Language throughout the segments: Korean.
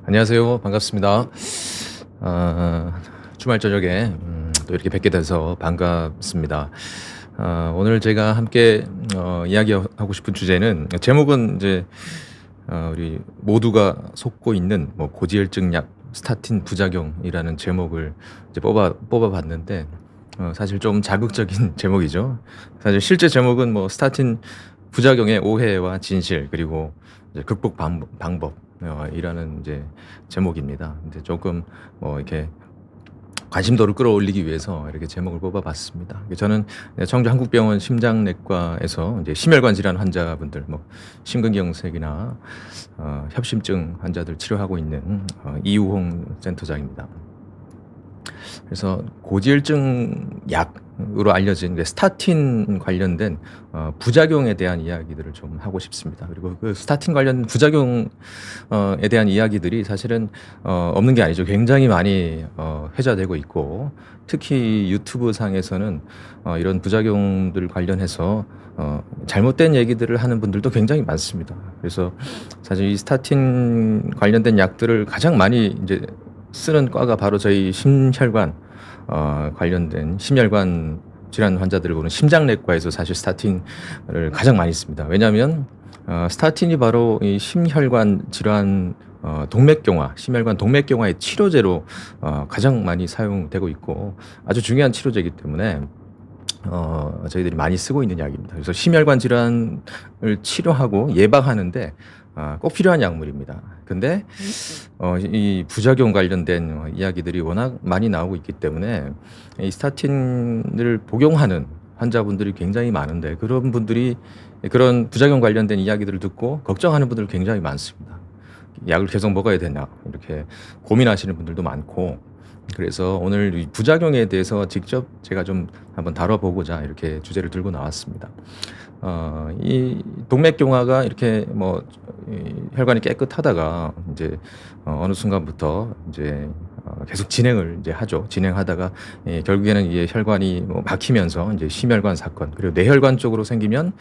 안녕하세요. 반갑습니다. 주말 저녁에 또 이렇게 뵙게 돼서 반갑습니다. 오늘 제가 함께 이야기하고 싶은 주제는 제목은 이제 우리 모두가 속고 있는 뭐 고지혈증 약 스타틴 부작용이라는 제목을 이제 뽑아 봤는데 사실 좀 자극적인 제목이죠. 사실 실제 제목은 뭐 스타틴 부작용의 오해와 진실 그리고 이제 극복 방법 이라는 이제 제목입니다. 근데 조금 뭐 이렇게 관심도를 끌어올리기 위해서 이렇게 제목을 뽑아 봤습니다. 저는 청주 한국병원 심장내과에서 이제 심혈관 질환 환자분들 뭐 심근경색이나 협심증 환자들 치료하고 있는 이우홍 센터장입니다. 그래서 고지혈증 약으로 알려진 스타틴 관련된 부작용에 대한 이야기들을 좀 하고 싶습니다. 그리고 그 스타틴 관련 부작용에 대한 이야기들이 사실은 없는 게 아니죠. 굉장히 많이 회자되고 있고 특히 유튜브 상에서는 이런 부작용들 관련해서 잘못된 얘기들을 하는 분들도 굉장히 많습니다. 그래서 사실 이 스타틴 관련된 약들을 가장 많이 이제 쓰는 과가 바로 저희 심혈관 관련된 심혈관 질환 환자들을 보는 심장내과에서 사실 스타틴을 가장 많이 씁니다. 왜냐하면 스타틴이 바로 이 심혈관 질환 동맥경화, 심혈관 동맥경화의 치료제로 가장 많이 사용되고 있고 아주 중요한 치료제이기 때문에 저희들이 많이 쓰고 있는 약입니다. 그래서 심혈관 질환을 치료하고 예방하는데 꼭 필요한 약물입니다. 근데 이 부작용 관련된 이야기들이 워낙 많이 나오고 있기 때문에 이 스타틴을 복용하는 환자분들이 굉장히 많은데 그런 분들이 그런 부작용 관련된 이야기들을 듣고 걱정하는 분들 굉장히 많습니다. 약을 계속 먹어야 되냐 이렇게 고민하시는 분들도 많고 그래서 오늘 이 부작용에 대해서 직접 제가 좀 한번 다뤄보고자 이렇게 주제를 들고 나왔습니다. 이 동맥경화가 이렇게 뭐 이 혈관이 깨끗하다가 이제 어느 순간부터 이제 계속 진행을 이제 하죠. 진행하다가 결국에는 이게 혈관이 뭐 막히면서 이제 심혈관 사건 그리고 뇌혈관 쪽으로 생기면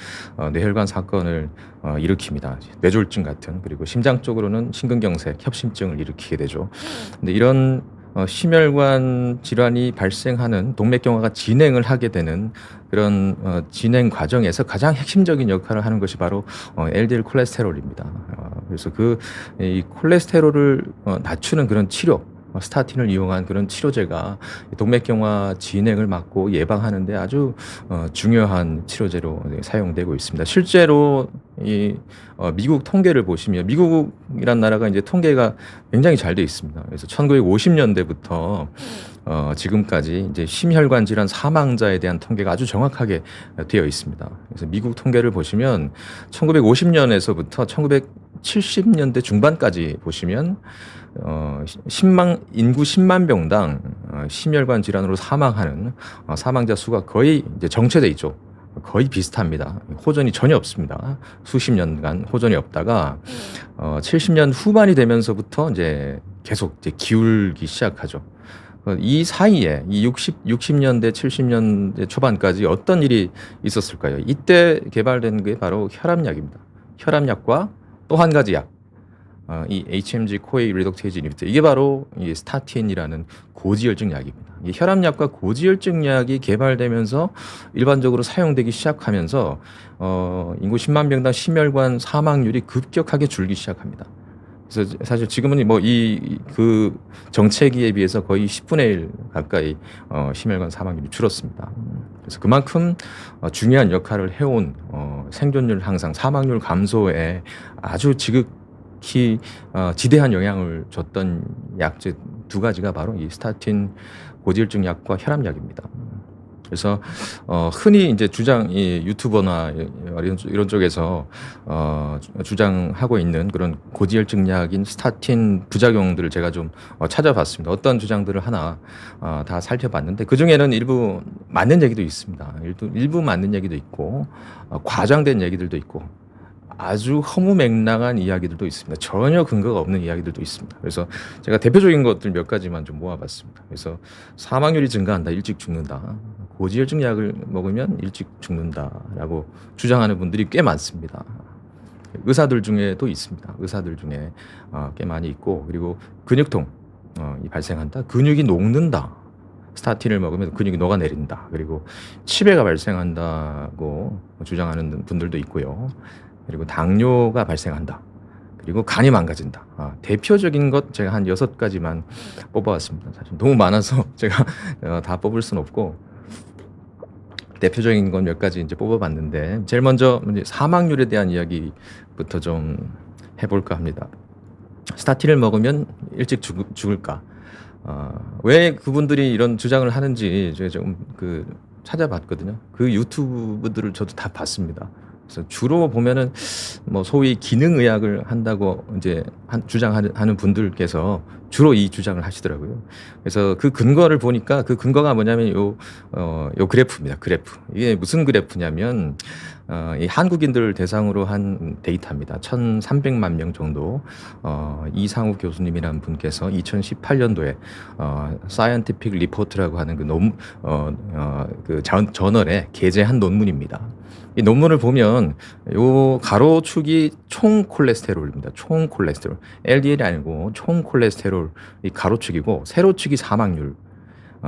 뇌혈관 사건을 일으킵니다. 뇌졸중 같은 그리고 심장 쪽으로는 심근경색, 협심증을 일으키게 되죠. 근데 이런 심혈관 질환이 발생하는 동맥경화가 진행을 하게 되는 그런 진행 과정에서 가장 핵심적인 역할을 하는 것이 바로 LDL 콜레스테롤입니다. 그래서 이 콜레스테롤을 낮추는 그런 치료 스타틴을 이용한 그런 치료제가 동맥경화 진행을 막고 예방하는 데 아주 중요한 치료제로 사용되고 있습니다. 실제로 이 미국 통계를 보시면 미국이란 나라가 이제 통계가 굉장히 잘 돼 있습니다. 그래서 1950년대부터 지금까지 이제 심혈관 질환 사망자에 대한 통계가 아주 정확하게 되어 있습니다. 그래서 미국 통계를 보시면 1950년에서부터 1970년대 중반까지 보시면 인구 10만 명당 심혈관 질환으로 사망하는 사망자 수가 거의 이제 정체돼 있죠. 거의 비슷합니다. 호전이 전혀 없습니다. 수십 년간 호전이 없다가 70년 후반이 되면서부터 이제 계속 이제 기울기 시작하죠. 이 사이에 이 60년대, 70년대 초반까지 어떤 일이 있었을까요? 이때 개발된 게 바로 혈압약입니다. 혈압약과 또 한 가지 약, 이 HMG 코에이 리덕테이즈 이니비터 이게 바로 이 스타틴이라는 고지혈증 약입니다. 이 혈압약과 고지혈증 약이 개발되면서 일반적으로 사용되기 시작하면서 인구 10만 명당 심혈관 사망률이 급격하게 줄기 시작합니다. 그래서 사실 지금은 뭐 그 정체기에 비해서 거의 10분의 1 가까이 심혈관 사망률이 줄었습니다. 그래서 그만큼 중요한 역할을 해온 생존율 향상, 사망률 감소에 아주 지극히 지대한 영향을 줬던 약제 두 가지가 바로 이 스타틴 고지혈증 약과 혈압약입니다. 그래서 흔히 이제 이 유튜버나 이런 쪽에서 주장하고 있는 그런 고지혈증 약인 스타틴 부작용들을 제가 좀 찾아봤습니다. 어떤 주장들을 하나 다 살펴봤는데 그중에는 일부 맞는 얘기도 있습니다. 일부 맞는 얘기도 있고 과장된 얘기들도 있고 아주 허무맹랑한 이야기들도 있습니다. 전혀 근거가 없는 이야기들도 있습니다. 그래서 제가 대표적인 것들 몇 가지만 좀 모아봤습니다. 그래서 사망률이 증가한다, 일찍 죽는다. 고지혈증 약을 먹으면 일찍 죽는다라고 주장하는 분들이 꽤 많습니다. 의사들 중에도 있습니다. 의사들 중에 꽤 많이 있고 그리고 근육통 이 발생한다. 근육이 녹는다. 스타틴을 먹으면 근육이 녹아내린다. 그리고 치매가 발생한다고 주장하는 분들도 있고요. 그리고 당뇨가 발생한다. 그리고 간이 망가진다. 대표적인 것 제가 한 6가지만 뽑아왔습니다. 사실 너무 많아서 제가 다 뽑을 수는 없고 대표적인 건 몇 가지 이제 뽑아봤는데 제일 먼저 이제 사망률에 대한 이야기부터 좀 해볼까 합니다. 스타틴을 먹으면 일찍 죽을까? 왜 그분들이 이런 주장을 하는지 제가 좀 찾아봤거든요. 그 유튜브들을 저도 다 봤습니다. 그래서 주로 보면은 뭐 소위 기능의학을 한다고 이제 주장하는 분들께서 주로 이 주장을 하시더라고요. 그래서 그 근거를 보니까 그 근거가 뭐냐면 요 그래프입니다. 그래프. 이게 무슨 그래프냐면 이 한국인들 대상으로 한 데이터입니다. 1,300만 명 정도 이상우 교수님이라는 분께서 2018년도에 사이언티픽 리포트라고 하는 그 저널에 게재한 논문입니다. 이 논문을 보면 요 가로축이 총 콜레스테롤입니다. 총 콜레스테롤. LDL이 아니고 총 콜레스테롤이 가로축이고 세로축이 사망률.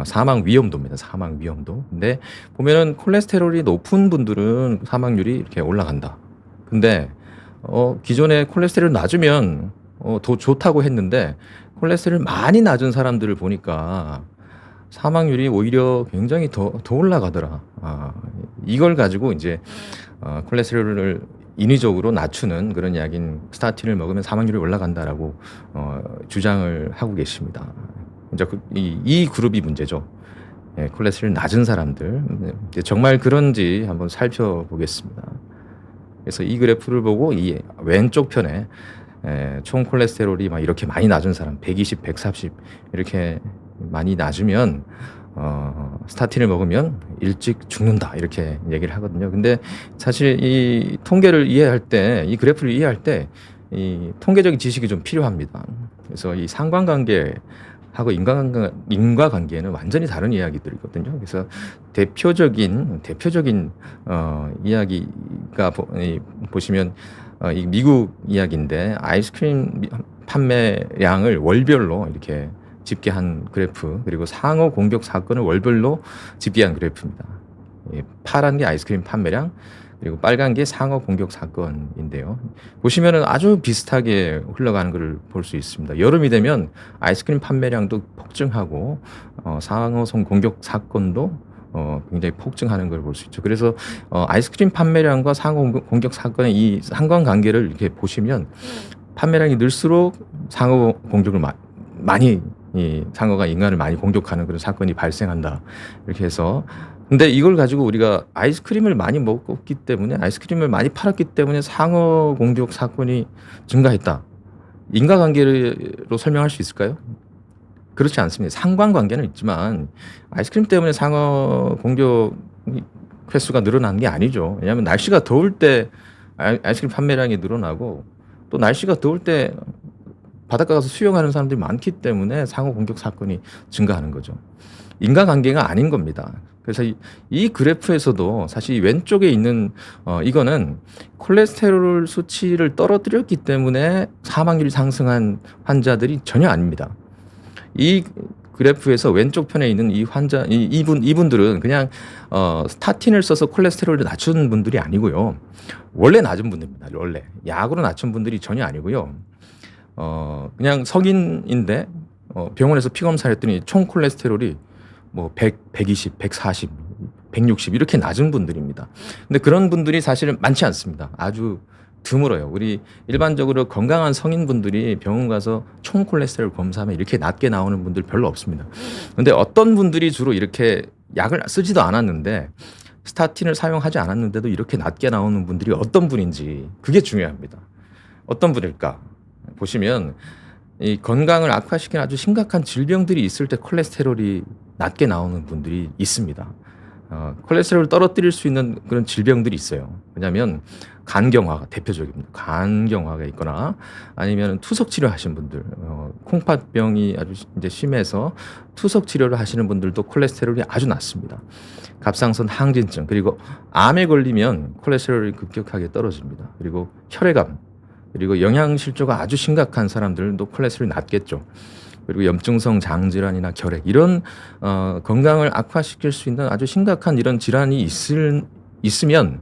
사망 위험도입니다. 사망 위험도. 근데 보면은 콜레스테롤이 높은 분들은 사망률이 이렇게 올라간다. 근데 기존에 콜레스테롤 낮으면 더 좋다고 했는데 콜레스테롤 많이 낮은 사람들을 보니까 사망률이 오히려 굉장히 더 올라가더라. 이걸 가지고 이제 콜레스테롤을 인위적으로 낮추는 그런 약인 스타틴을 먹으면 사망률이 올라간다라고 주장을 하고 계십니다. 이제 이 그룹이 문제죠. 예, 콜레스테롤 낮은 사람들. 정말 그런지 한번 살펴보겠습니다. 그래서 이 그래프를 보고 이 왼쪽 편에 총 콜레스테롤이 막 이렇게 많이 낮은 사람 120, 140 이렇게 많이 낮으면 스타틴을 먹으면 일찍 죽는다 이렇게 얘기를 하거든요. 근데 사실 이 통계를 이해할 때, 이 그래프를 이해할 때 이 통계적인 지식이 좀 필요합니다. 그래서 이 상관관계하고 인과관계는 완전히 다른 이야기들이거든요. 그래서 대표적인 이야기가 보시면 이 미국 이야기인데 아이스크림 판매량을 월별로 이렇게 집계한 그래프, 그리고 상호 공격 사건을 월별로 집계한 그래프입니다. 파란 게 아이스크림 판매량, 그리고 빨간 게 상호 공격 사건인데요. 보시면은 아주 비슷하게 흘러가는 것을 볼 수 있습니다. 여름이 되면 아이스크림 판매량도 폭증하고 상호 공격 사건도 굉장히 폭증하는 걸 볼 수 있죠. 그래서 아이스크림 판매량과 상호 공격 사건의 이 상관관계를 이렇게 보시면 판매량이 늘수록 상호 공격을 많이 이 상어가 인간을 많이 공격하는 그런 사건이 발생한다. 이렇게 해서 근데 이걸 가지고 우리가 아이스크림을 많이 먹었기 때문에 아이스크림을 많이 팔았기 때문에 상어 공격 사건이 증가했다. 인과관계로 설명할 수 있을까요? 그렇지 않습니다. 상관관계는 있지만 아이스크림 때문에 상어 공격 횟수가 늘어나는 게 아니죠. 왜냐하면 날씨가 더울 때 아이스크림 판매량이 늘어나고 또 날씨가 더울 때 바닷가 가서 수영하는 사람들이 많기 때문에 상호 공격 사건이 증가하는 거죠. 인과관계가 아닌 겁니다. 그래서 이 그래프에서도 사실 왼쪽에 있는 이거는 콜레스테롤 수치를 떨어뜨렸기 때문에 사망률이 상승한 환자들이 전혀 아닙니다. 이 그래프에서 왼쪽 편에 있는 이 환자 이분들은 그냥 스타틴을 써서 콜레스테롤을 낮춘 분들이 아니고요. 원래 낮은 분들입니다. 원래 약으로 낮춘 분들이 전혀 아니고요. 그냥 성인인데 병원에서 피 검사를 했더니 총 콜레스테롤이 뭐 100, 120, 140, 160 이렇게 낮은 분들입니다. 근데 그런 분들이 사실은 많지 않습니다. 아주 드물어요. 우리 일반적으로 건강한 성인분들이 병원 가서 총 콜레스테롤 검사하면 이렇게 낮게 나오는 분들 별로 없습니다. 근데 어떤 분들이 주로 이렇게 약을 쓰지도 않았는데 스타틴을 사용하지 않았는데도 이렇게 낮게 나오는 분들이 어떤 분인지 그게 중요합니다. 어떤 분일까? 보시면 이 건강을 악화시키는 아주 심각한 질병들이 있을 때 콜레스테롤이 낮게 나오는 분들이 있습니다. 콜레스테롤을 떨어뜨릴 수 있는 그런 질병들이 있어요. 왜냐하면 간경화가 대표적입니다. 간경화가 있거나 아니면 투석 치료하신 분들, 콩팥병이 아주 이제 심해서 투석 치료를 하시는 분들도 콜레스테롤이 아주 낮습니다. 갑상선 항진증, 그리고 암에 걸리면 콜레스테롤이 급격하게 떨어집니다. 그리고 혈액암, 그리고 영양실조가 아주 심각한 사람들도 콜레스테롤이 낮겠죠. 그리고 염증성 장질환이나 결핵, 이런 건강을 악화시킬 수 있는 아주 심각한 이런 질환이 있으면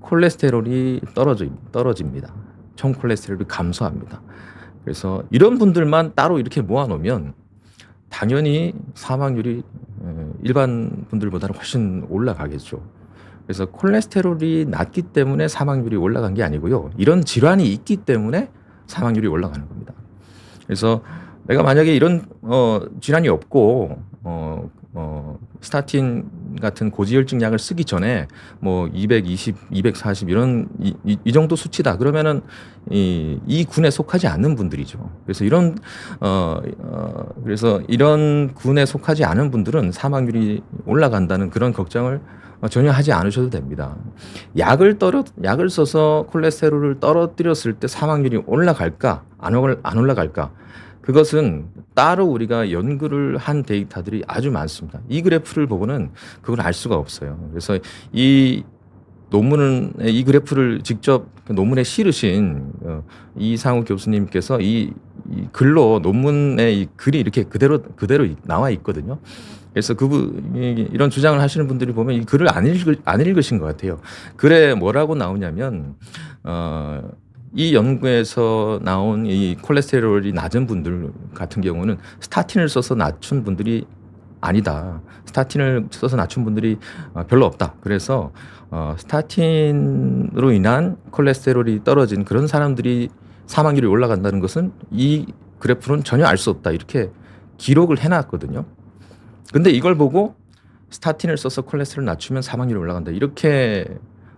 콜레스테롤이 떨어집니다. 총 콜레스테롤이 감소합니다. 그래서 이런 분들만 따로 이렇게 모아놓으면 당연히 사망률이 일반 분들보다는 훨씬 올라가겠죠. 그래서 콜레스테롤이 낮기 때문에 사망률이 올라간 게 아니고요. 이런 질환이 있기 때문에 사망률이 올라가는 겁니다. 그래서 내가 만약에 이런 질환이 없고 스타틴 같은 고지혈증 약을 쓰기 전에 뭐 220, 240 이런 이 정도 수치다. 그러면은 이 군에 속하지 않는 분들이죠. 그래서 이런 군에 속하지 않은 분들은 사망률이 올라간다는 그런 걱정을 전혀 하지 않으셔도 됩니다. 약을 써서 콜레스테롤을 떨어뜨렸을 때 사망률이 올라갈까 안 올라갈까? 그것은 따로 우리가 연구를 한 데이터들이 아주 많습니다. 이 그래프를 보고는 그걸 알 수가 없어요. 그래서 이 그래프를 직접 논문에 실으신 이상우 교수님께서 이 글로 논문에 이 글이 이렇게 그대로 나와 있거든요. 그래서 그분이 이런 주장을 하시는 분들이 보면 이 글을 안 읽으신 것 같아요. 글에 뭐라고 나오냐면 이 연구에서 나온 이 콜레스테롤이 낮은 분들 같은 경우는 스타틴을 써서 낮춘 분들이 아니다. 스타틴을 써서 낮춘 분들이 별로 없다. 그래서 스타틴으로 인한 콜레스테롤이 떨어진 그런 사람들이 사망률이 올라간다는 것은 이 그래프는 전혀 알 수 없다. 이렇게 기록을 해놨거든요. 근데 이걸 보고 스타틴을 써서 콜레스테롤 낮추면 사망률이 올라간다. 이렇게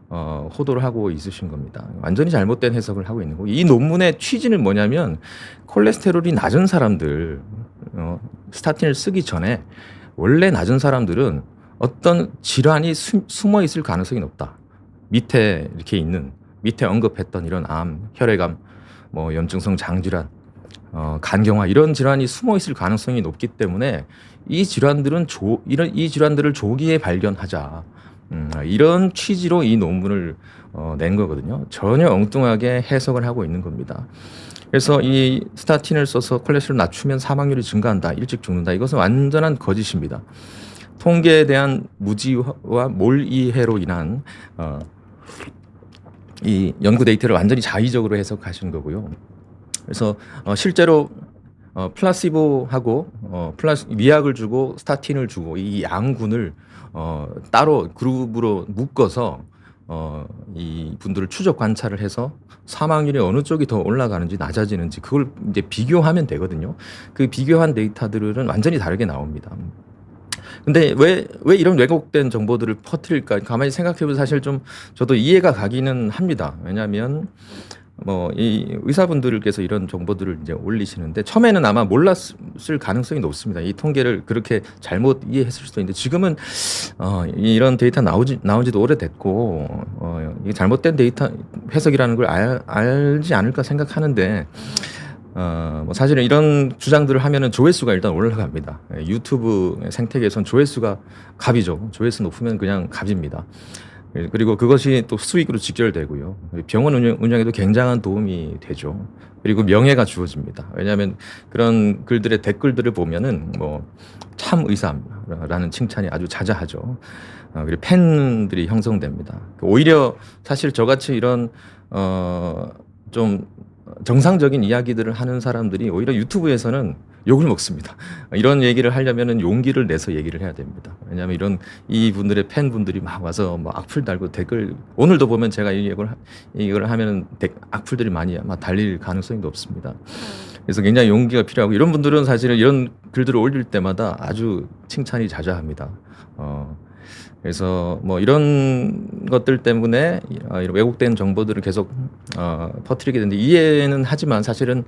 호도를 하고 있으신 겁니다. 완전히 잘못된 해석을 하고 있는 거고, 이 논문의 취지는 뭐냐면 콜레스테롤이 낮은 사람들, 스타틴을 쓰기 전에 원래 낮은 사람들은 어떤 질환이 숨어 있을 가능성이 높다. 밑에 언급했던 이런 암, 혈액암, 뭐 염증성 장질환, 간경화 이런 질환이 숨어 있을 가능성이 높기 때문에 이 질환들을 조기에 발견하자. 이런 취지로 이 논문을 낸 거거든요. 전혀 엉뚱하게 해석을 하고 있는 겁니다. 그래서 이 스타틴을 써서 콜레스테롤 낮추면 사망률이 증가한다, 일찍 죽는다. 이것은 완전한 거짓입니다. 통계에 대한 무지와 몰이해로 인한 이 연구 데이터를 완전히 자의적으로 해석하시는 거고요. 그래서 실제로 플라시보하고 미약을 주고 스타틴을 주고 이 양군을 따로 그룹으로 묶어서 이 분들을 추적 관찰을 해서 사망률이 어느 쪽이 더 올라가는지 낮아지는지 그걸 이제 비교하면 되거든요. 그 비교한 데이터들은 완전히 다르게 나옵니다. 근데 왜 이런 왜곡된 정보들을 퍼뜨릴까? 가만히 생각해보면 사실 좀 저도 이해가 가기는 합니다. 왜냐하면 이 의사분들께서 이런 정보들을 이제 올리시는데 처음에는 아마 몰랐을 가능성이 높습니다. 이 통계를 그렇게 잘못 이해했을 수도 있는데 지금은 이런 데이터 나온 지도 오래됐고 이게 잘못된 데이터 해석이라는 걸 알지 않을까 생각하는데 사실은 이런 주장들을 하면은 조회수가 일단 올라갑니다. 유튜브 생태계에선 조회수가 갑이죠. 조회수 높으면 그냥 갑입니다. 그리고 그것이 또 수익으로 직결되고요. 병원 운영에도 굉장한 도움이 되죠. 그리고 명예가 주어집니다. 왜냐하면 그런 글들의 댓글들을 보면은 참 의사라는 칭찬이 아주 자자하죠. 그리고 팬들이 형성됩니다. 오히려 사실 저같이 이런 좀 정상적인 이야기들을 하는 사람들이 오히려 유튜브에서는 욕을 먹습니다. 이런 얘기를 하려면은 용기를 내서 얘기를 해야 됩니다. 왜냐하면 이분들의 팬분들이 막 와서 악플 달고 댓글, 오늘도 보면 제가 이걸 하면은 악플들이 많이 아마 달릴 가능성이 높습니다. 그래서 굉장히 용기가 필요하고, 이런 분들은 사실은 이런 글들을 올릴 때마다 아주 칭찬이 자자합니다. 그래서 이런 것들 때문에 이런 왜곡된 정보들을 계속 퍼뜨리게 되는데, 이해는 하지만 사실은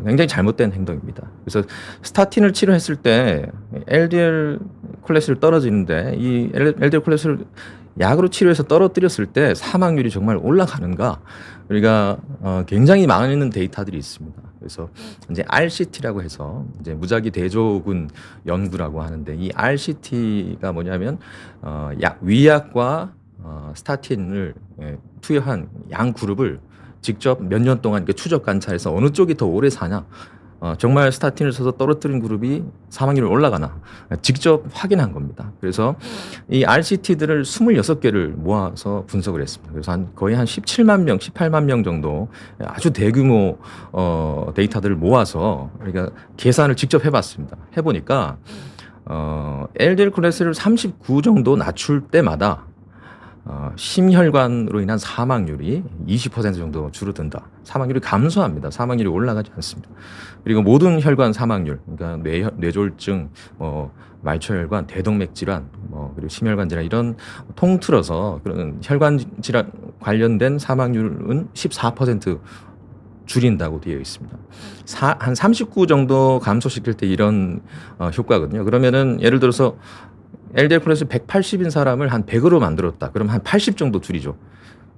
굉장히 잘못된 행동입니다. 그래서 스타틴을 치료했을 때 LDL 콜레스테롤 떨어지는데 이 LDL 콜레스테롤 약으로 치료해서 떨어뜨렸을 때 사망률이 정말 올라가는가? 우리가 굉장히 많은 데이터들이 있습니다. 그래서 이제 RCT라고 해서 이제 무작위 대조군 연구라고 하는데, 이 RCT가 뭐냐면 위약과 스타틴을 투여한 양 그룹을 직접 몇 년 동안 이렇게 추적 관찰해서 어느 쪽이 더 오래 사냐, 정말 스타틴을 써서 떨어뜨린 그룹이 사망률이 올라가나 직접 확인한 겁니다. 그래서 이 RCT들을 26개를 모아서 분석을 했습니다. 그래서 거의 한 17만 명, 18만 명 정도 아주 대규모 데이터들을 모아서 우리가 계산을 직접 해봤습니다. 해보니까 LDL 콜레스테롤 39 정도 낮출 때마다 심혈관으로 인한 사망률이 20% 정도 줄어든다. 사망률이 감소합니다. 사망률이 올라가지 않습니다. 그리고 모든 혈관 사망률, 그러니까 뇌졸중, 말초혈관, 대동맥 질환, 그리고 심혈관 질환, 이런 통틀어서 그런 혈관 질환 관련된 사망률은 14% 줄인다고 되어 있습니다. 한 39 정도 감소시킬 때 이런 효과거든요. 그러면은 예를 들어서 LDL 콜레스테롤 180인 사람을 한 100으로 만들었다. 그럼 한 80 정도 줄이죠.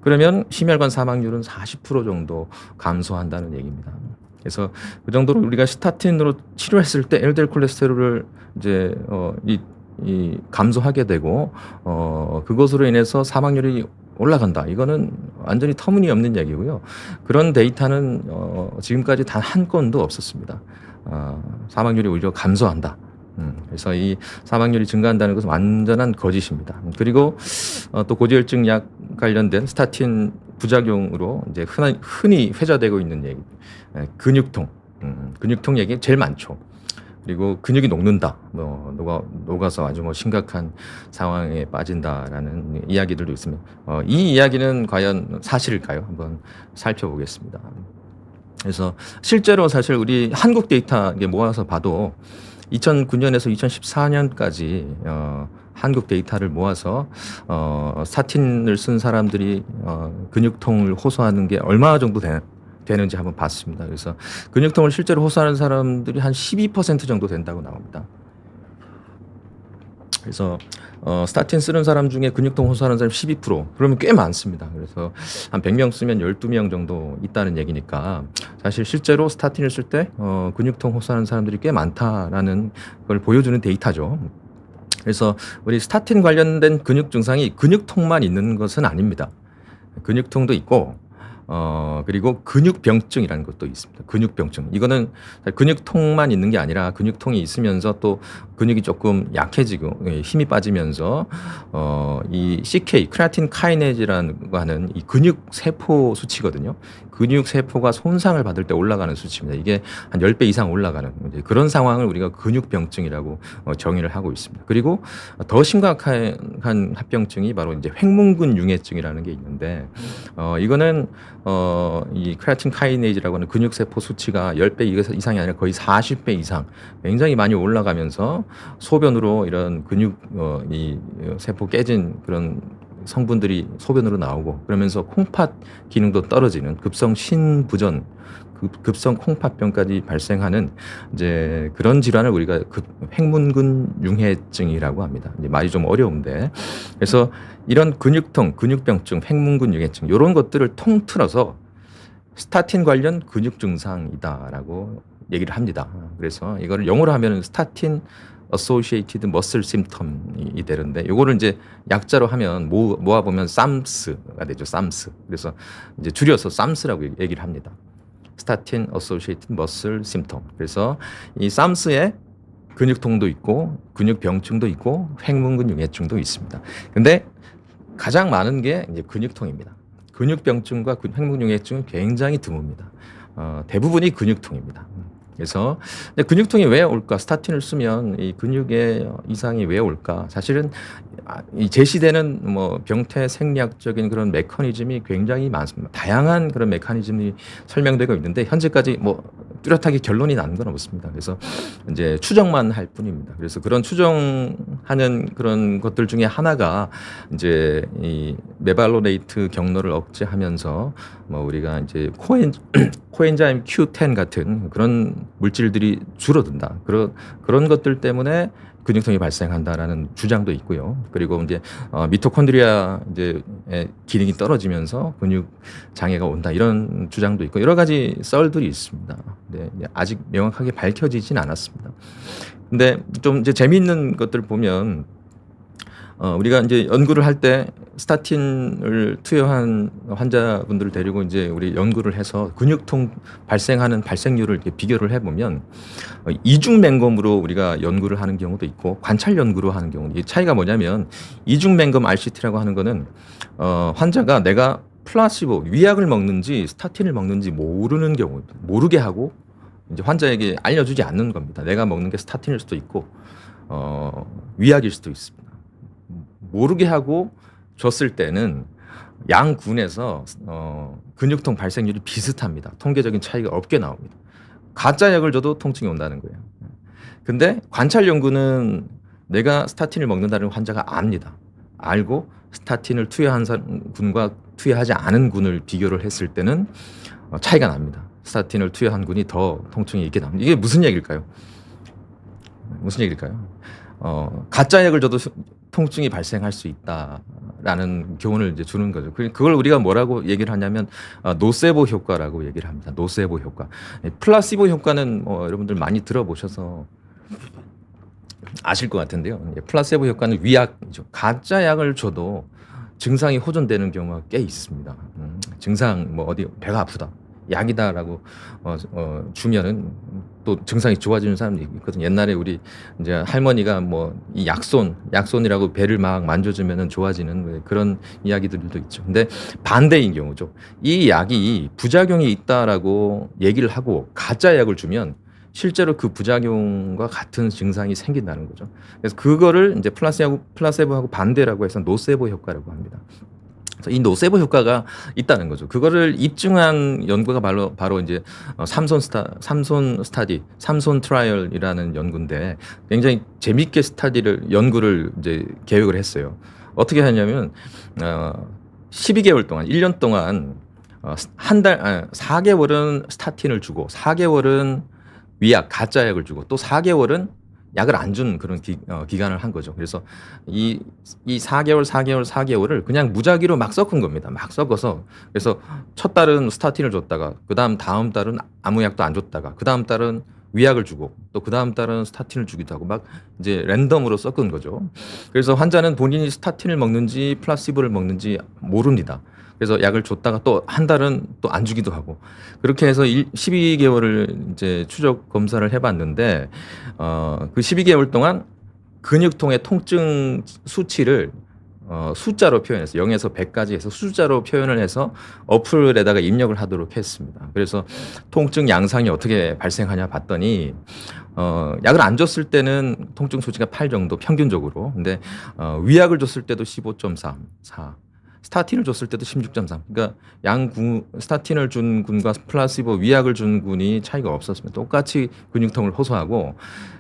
그러면 심혈관 사망률은 40% 정도 감소한다는 얘기입니다. 그래서 그 정도로 우리가 스타틴으로 치료했을 때 LDL 콜레스테롤을 이제 이 감소하게 되고 그것으로 인해서 사망률이 올라간다. 이거는 완전히 터무니없는 얘기고요. 그런 데이터는 지금까지 단 한 건도 없었습니다. 사망률이 오히려 감소한다. 그래서 이 사망률이 증가한다는 것은 완전한 거짓입니다. 그리고 또 고지혈증 약 관련된 스타틴 부작용으로 이제 흔히 회자되고 있는 얘기, 근육통, 근육통 얘기 제일 많죠. 그리고 근육이 녹는다, 녹아서 아주 심각한 상황에 빠진다라는 이야기들도 있습니다. 이 이야기는 과연 사실일까요? 한번 살펴보겠습니다. 그래서 실제로 사실 우리 한국 데이터 모아서 봐도 2009년에서 2014년까지 한국 데이터를 모아서 스타틴을 쓴 사람들이 근육통을 호소하는 게 얼마 정도 되는지 한번 봤습니다. 그래서 근육통을 실제로 호소하는 사람들이 한 12% 정도 된다고 나옵니다. 그래서 스타틴 쓰는 사람 중에 근육통 호소하는 사람 12%, 그러면 꽤 많습니다. 그래서 한 100명 쓰면 12명 정도 있다는 얘기니까 사실 실제로 스타틴을 쓸 때 근육통 호소하는 사람들이 꽤 많다라는 걸 보여주는 데이터죠. 그래서 우리 스타틴 관련된 근육 증상이 근육통만 있는 것은 아닙니다. 근육통도 있고 그리고 근육병증이라는 것도 있습니다. 근육병증. 이거는 근육통만 있는 게 아니라 근육통이 있으면서 또 근육이 조금 약해지고 힘이 빠지면서 이 CK, 크레아틴 카이네즈라고 하는 이 근육 세포 수치거든요. 근육 세포가 손상을 받을 때 올라가는 수치입니다. 이게 한 10배 이상 올라가는 그런 상황을 우리가 근육병증이라고 정의를 하고 있습니다. 그리고 더 심각한 합병증이 바로 이제 횡문근 융해증이라는 게 있는데 이거는 이 크레아틴 카이네이즈라고 하는 근육세포 수치가 10배 이상이 아니라 거의 40배 이상 굉장히 많이 올라가면서 소변으로 이런 근육 이 세포 깨진 그런 성분들이 소변으로 나오고, 그러면서 콩팥 기능도 떨어지는 급성 신부전, 급성 콩팥병까지 발생하는 이제 그런 질환을 우리가 횡문근 융해증이라고 합니다. 이제 말이 좀 어려운데, 그래서 이런 근육통, 근육병증, 횡문근 융해증 이런 것들을 통틀어서 스타틴 관련 근육 증상이다라고 얘기를 합니다. 그래서 이거를 영어로 하면은 스타틴 Associated Muscle Symptom이 되는데, 이거를 이제 약자로 하면 모아 보면 SAMS가 되죠. SAMS. 그래서 이제 줄여서 SAMS라고 얘기를 합니다. Statin Associated Muscle Symptom. 그래서 이 SAMS에 근육통도 있고 근육병증도 있고 횡문근 융해증도 있습니다. 근데 가장 많은 게 이제 근육통입니다. 근육병증과 횡문근 융해증은 굉장히 드뭅니다. 대부분이 근육통입니다. 그래서 근육통이 왜 올까? 스타틴을 쓰면 이 근육의 이상이 왜 올까? 사실은 이 제시되는 병태 생리학적인 그런 메커니즘이 굉장히 많습니다. 다양한 그런 메커니즘이 설명되고 있는데 현재까지 뚜렷하게 결론이 나는 건 없습니다. 그래서 이제 추정만 할 뿐입니다. 그래서 그런 추정하는 그런 것들 중에 하나가 이제 이 메발로네이트 경로를 억제하면서 뭐 우리가 이제 코엔자임 Q10 같은 그런 물질들이 줄어든다. 그런 것들 때문에 근육통이 발생한다라는 주장도 있고요. 그리고 이제 미토콘드리아 이제 기능이 떨어지면서 근육 장애가 온다 이런 주장도 있고 여러 가지 썰들이 있습니다. 네, 아직 명확하게 밝혀지진 않았습니다. 근데 좀 이제 재미있는 것들 보면 우리가 이제 연구를 할 때 스타틴을 투여한 환자분들을 데리고 이제 우리 연구를 해서 근육통 발생하는 발생률을 이렇게 비교를 해보면 이중 맹검으로 우리가 연구를 하는 경우도 있고 관찰 연구로 하는 경우 이 차이가 뭐냐면 이중 맹검 RCT라고 하는 거는 환자가 내가 플라시보 위약을 먹는지 스타틴을 먹는지 모르는 경우 모르게 하고 이제 환자에게 알려주지 않는 겁니다. 내가 먹는 게 스타틴일 수도 있고 위약일 수도 있습니다. 모르게 하고 줬을 때는 양군에서 근육통 발생률이 비슷합니다. 통계적인 차이가 없게 나옵니다. 가짜 약을 줘도 통증이 온다는 거예요. 근데 관찰 연구는 내가 스타틴을 먹는다는 환자가 압니다. 알고 스타틴을 투여한 군과 투여하지 않은 군을 비교를 했을 때는 차이가 납니다. 스타틴을 투여한 군이 더 통증이 있게 납니다. 이게 무슨 얘기일까요? 무슨 얘기일까요? 가짜 약을 줘도 통증이 발생할 수 있다라는 교훈을 이제 주는 거죠. 그걸 우리가 뭐라고 얘기를 하냐면 노세보 효과라고 얘기를 합니다. 노세보 효과. 플라시보 효과는 여러분들 많이 들어보셔서 아실 것 같은데요. 플라세보 효과는 위약이죠. 가짜 약을 줘도 증상이 호전되는 경우가 꽤 있습니다. 증상 뭐 어디 배가 아프다. 약이다라고 주면은 또 증상이 좋아지는 사람도 있거든. 옛날에 우리 이제 할머니가 뭐 이 약손이라고 배를 막 만져주면은 좋아지는 그런 이야기들도 있죠. 근데 반대인 경우죠. 이 약이 부작용이 있다라고 얘기를 하고 가짜 약을 주면 실제로 그 부작용과 같은 증상이 생긴다는 거죠. 그래서 그거를 이제 플라세보하고 반대라고 해서 노세보 효과라고 합니다. 이 노세보 효과가 있다는 거죠. 그거를 입증한 연구가 바로 이제 삼손 트라이얼이라는 연구인데 굉장히 재밌게 연구를 이제 계획을 했어요. 어떻게 하냐면 12개월 동안 1년 동안 4개월은 스타틴을 주고 4개월은 위약 가짜 약을 주고 또 4개월은 약을 안 준 그런 기간을 한 거죠. 그래서 이 4개월을 그냥 무작위로 막 섞은 겁니다. 막 섞어서 그래서 첫 달은 스타틴을 줬다가 다음 달은 아무 약도 안 줬다가 다음 달은 위약을 주고 또 다음 달은 스타틴을 주기도 하고 막 이제 랜덤으로 섞은 거죠. 그래서 환자는 본인이 스타틴을 먹는지 플라시보를 먹는지 모릅니다. 그래서 약을 줬다가 또 한 달은 또 안 주기도 하고 그렇게 해서 12개월을 이제 추적 검사를 해봤는데 그 12개월 동안 근육통의 통증 수치를 숫자로 표현해서 0에서 100까지 해서 숫자로 표현을 해서 어플에다가 입력을 하도록 했습니다. 그래서 통증 양상이 어떻게 발생하냐 봤더니 약을 안 줬을 때는 통증 수치가 8 정도 평균적으로 근데 위약을 줬을 때도 15.3, 4 스타틴을 줬을 때도 16.3. 그러니까 스타틴을 준 군과 플라시보 위약을 준 군이 차이가 없었습니다. 똑같이 근육통을 호소하고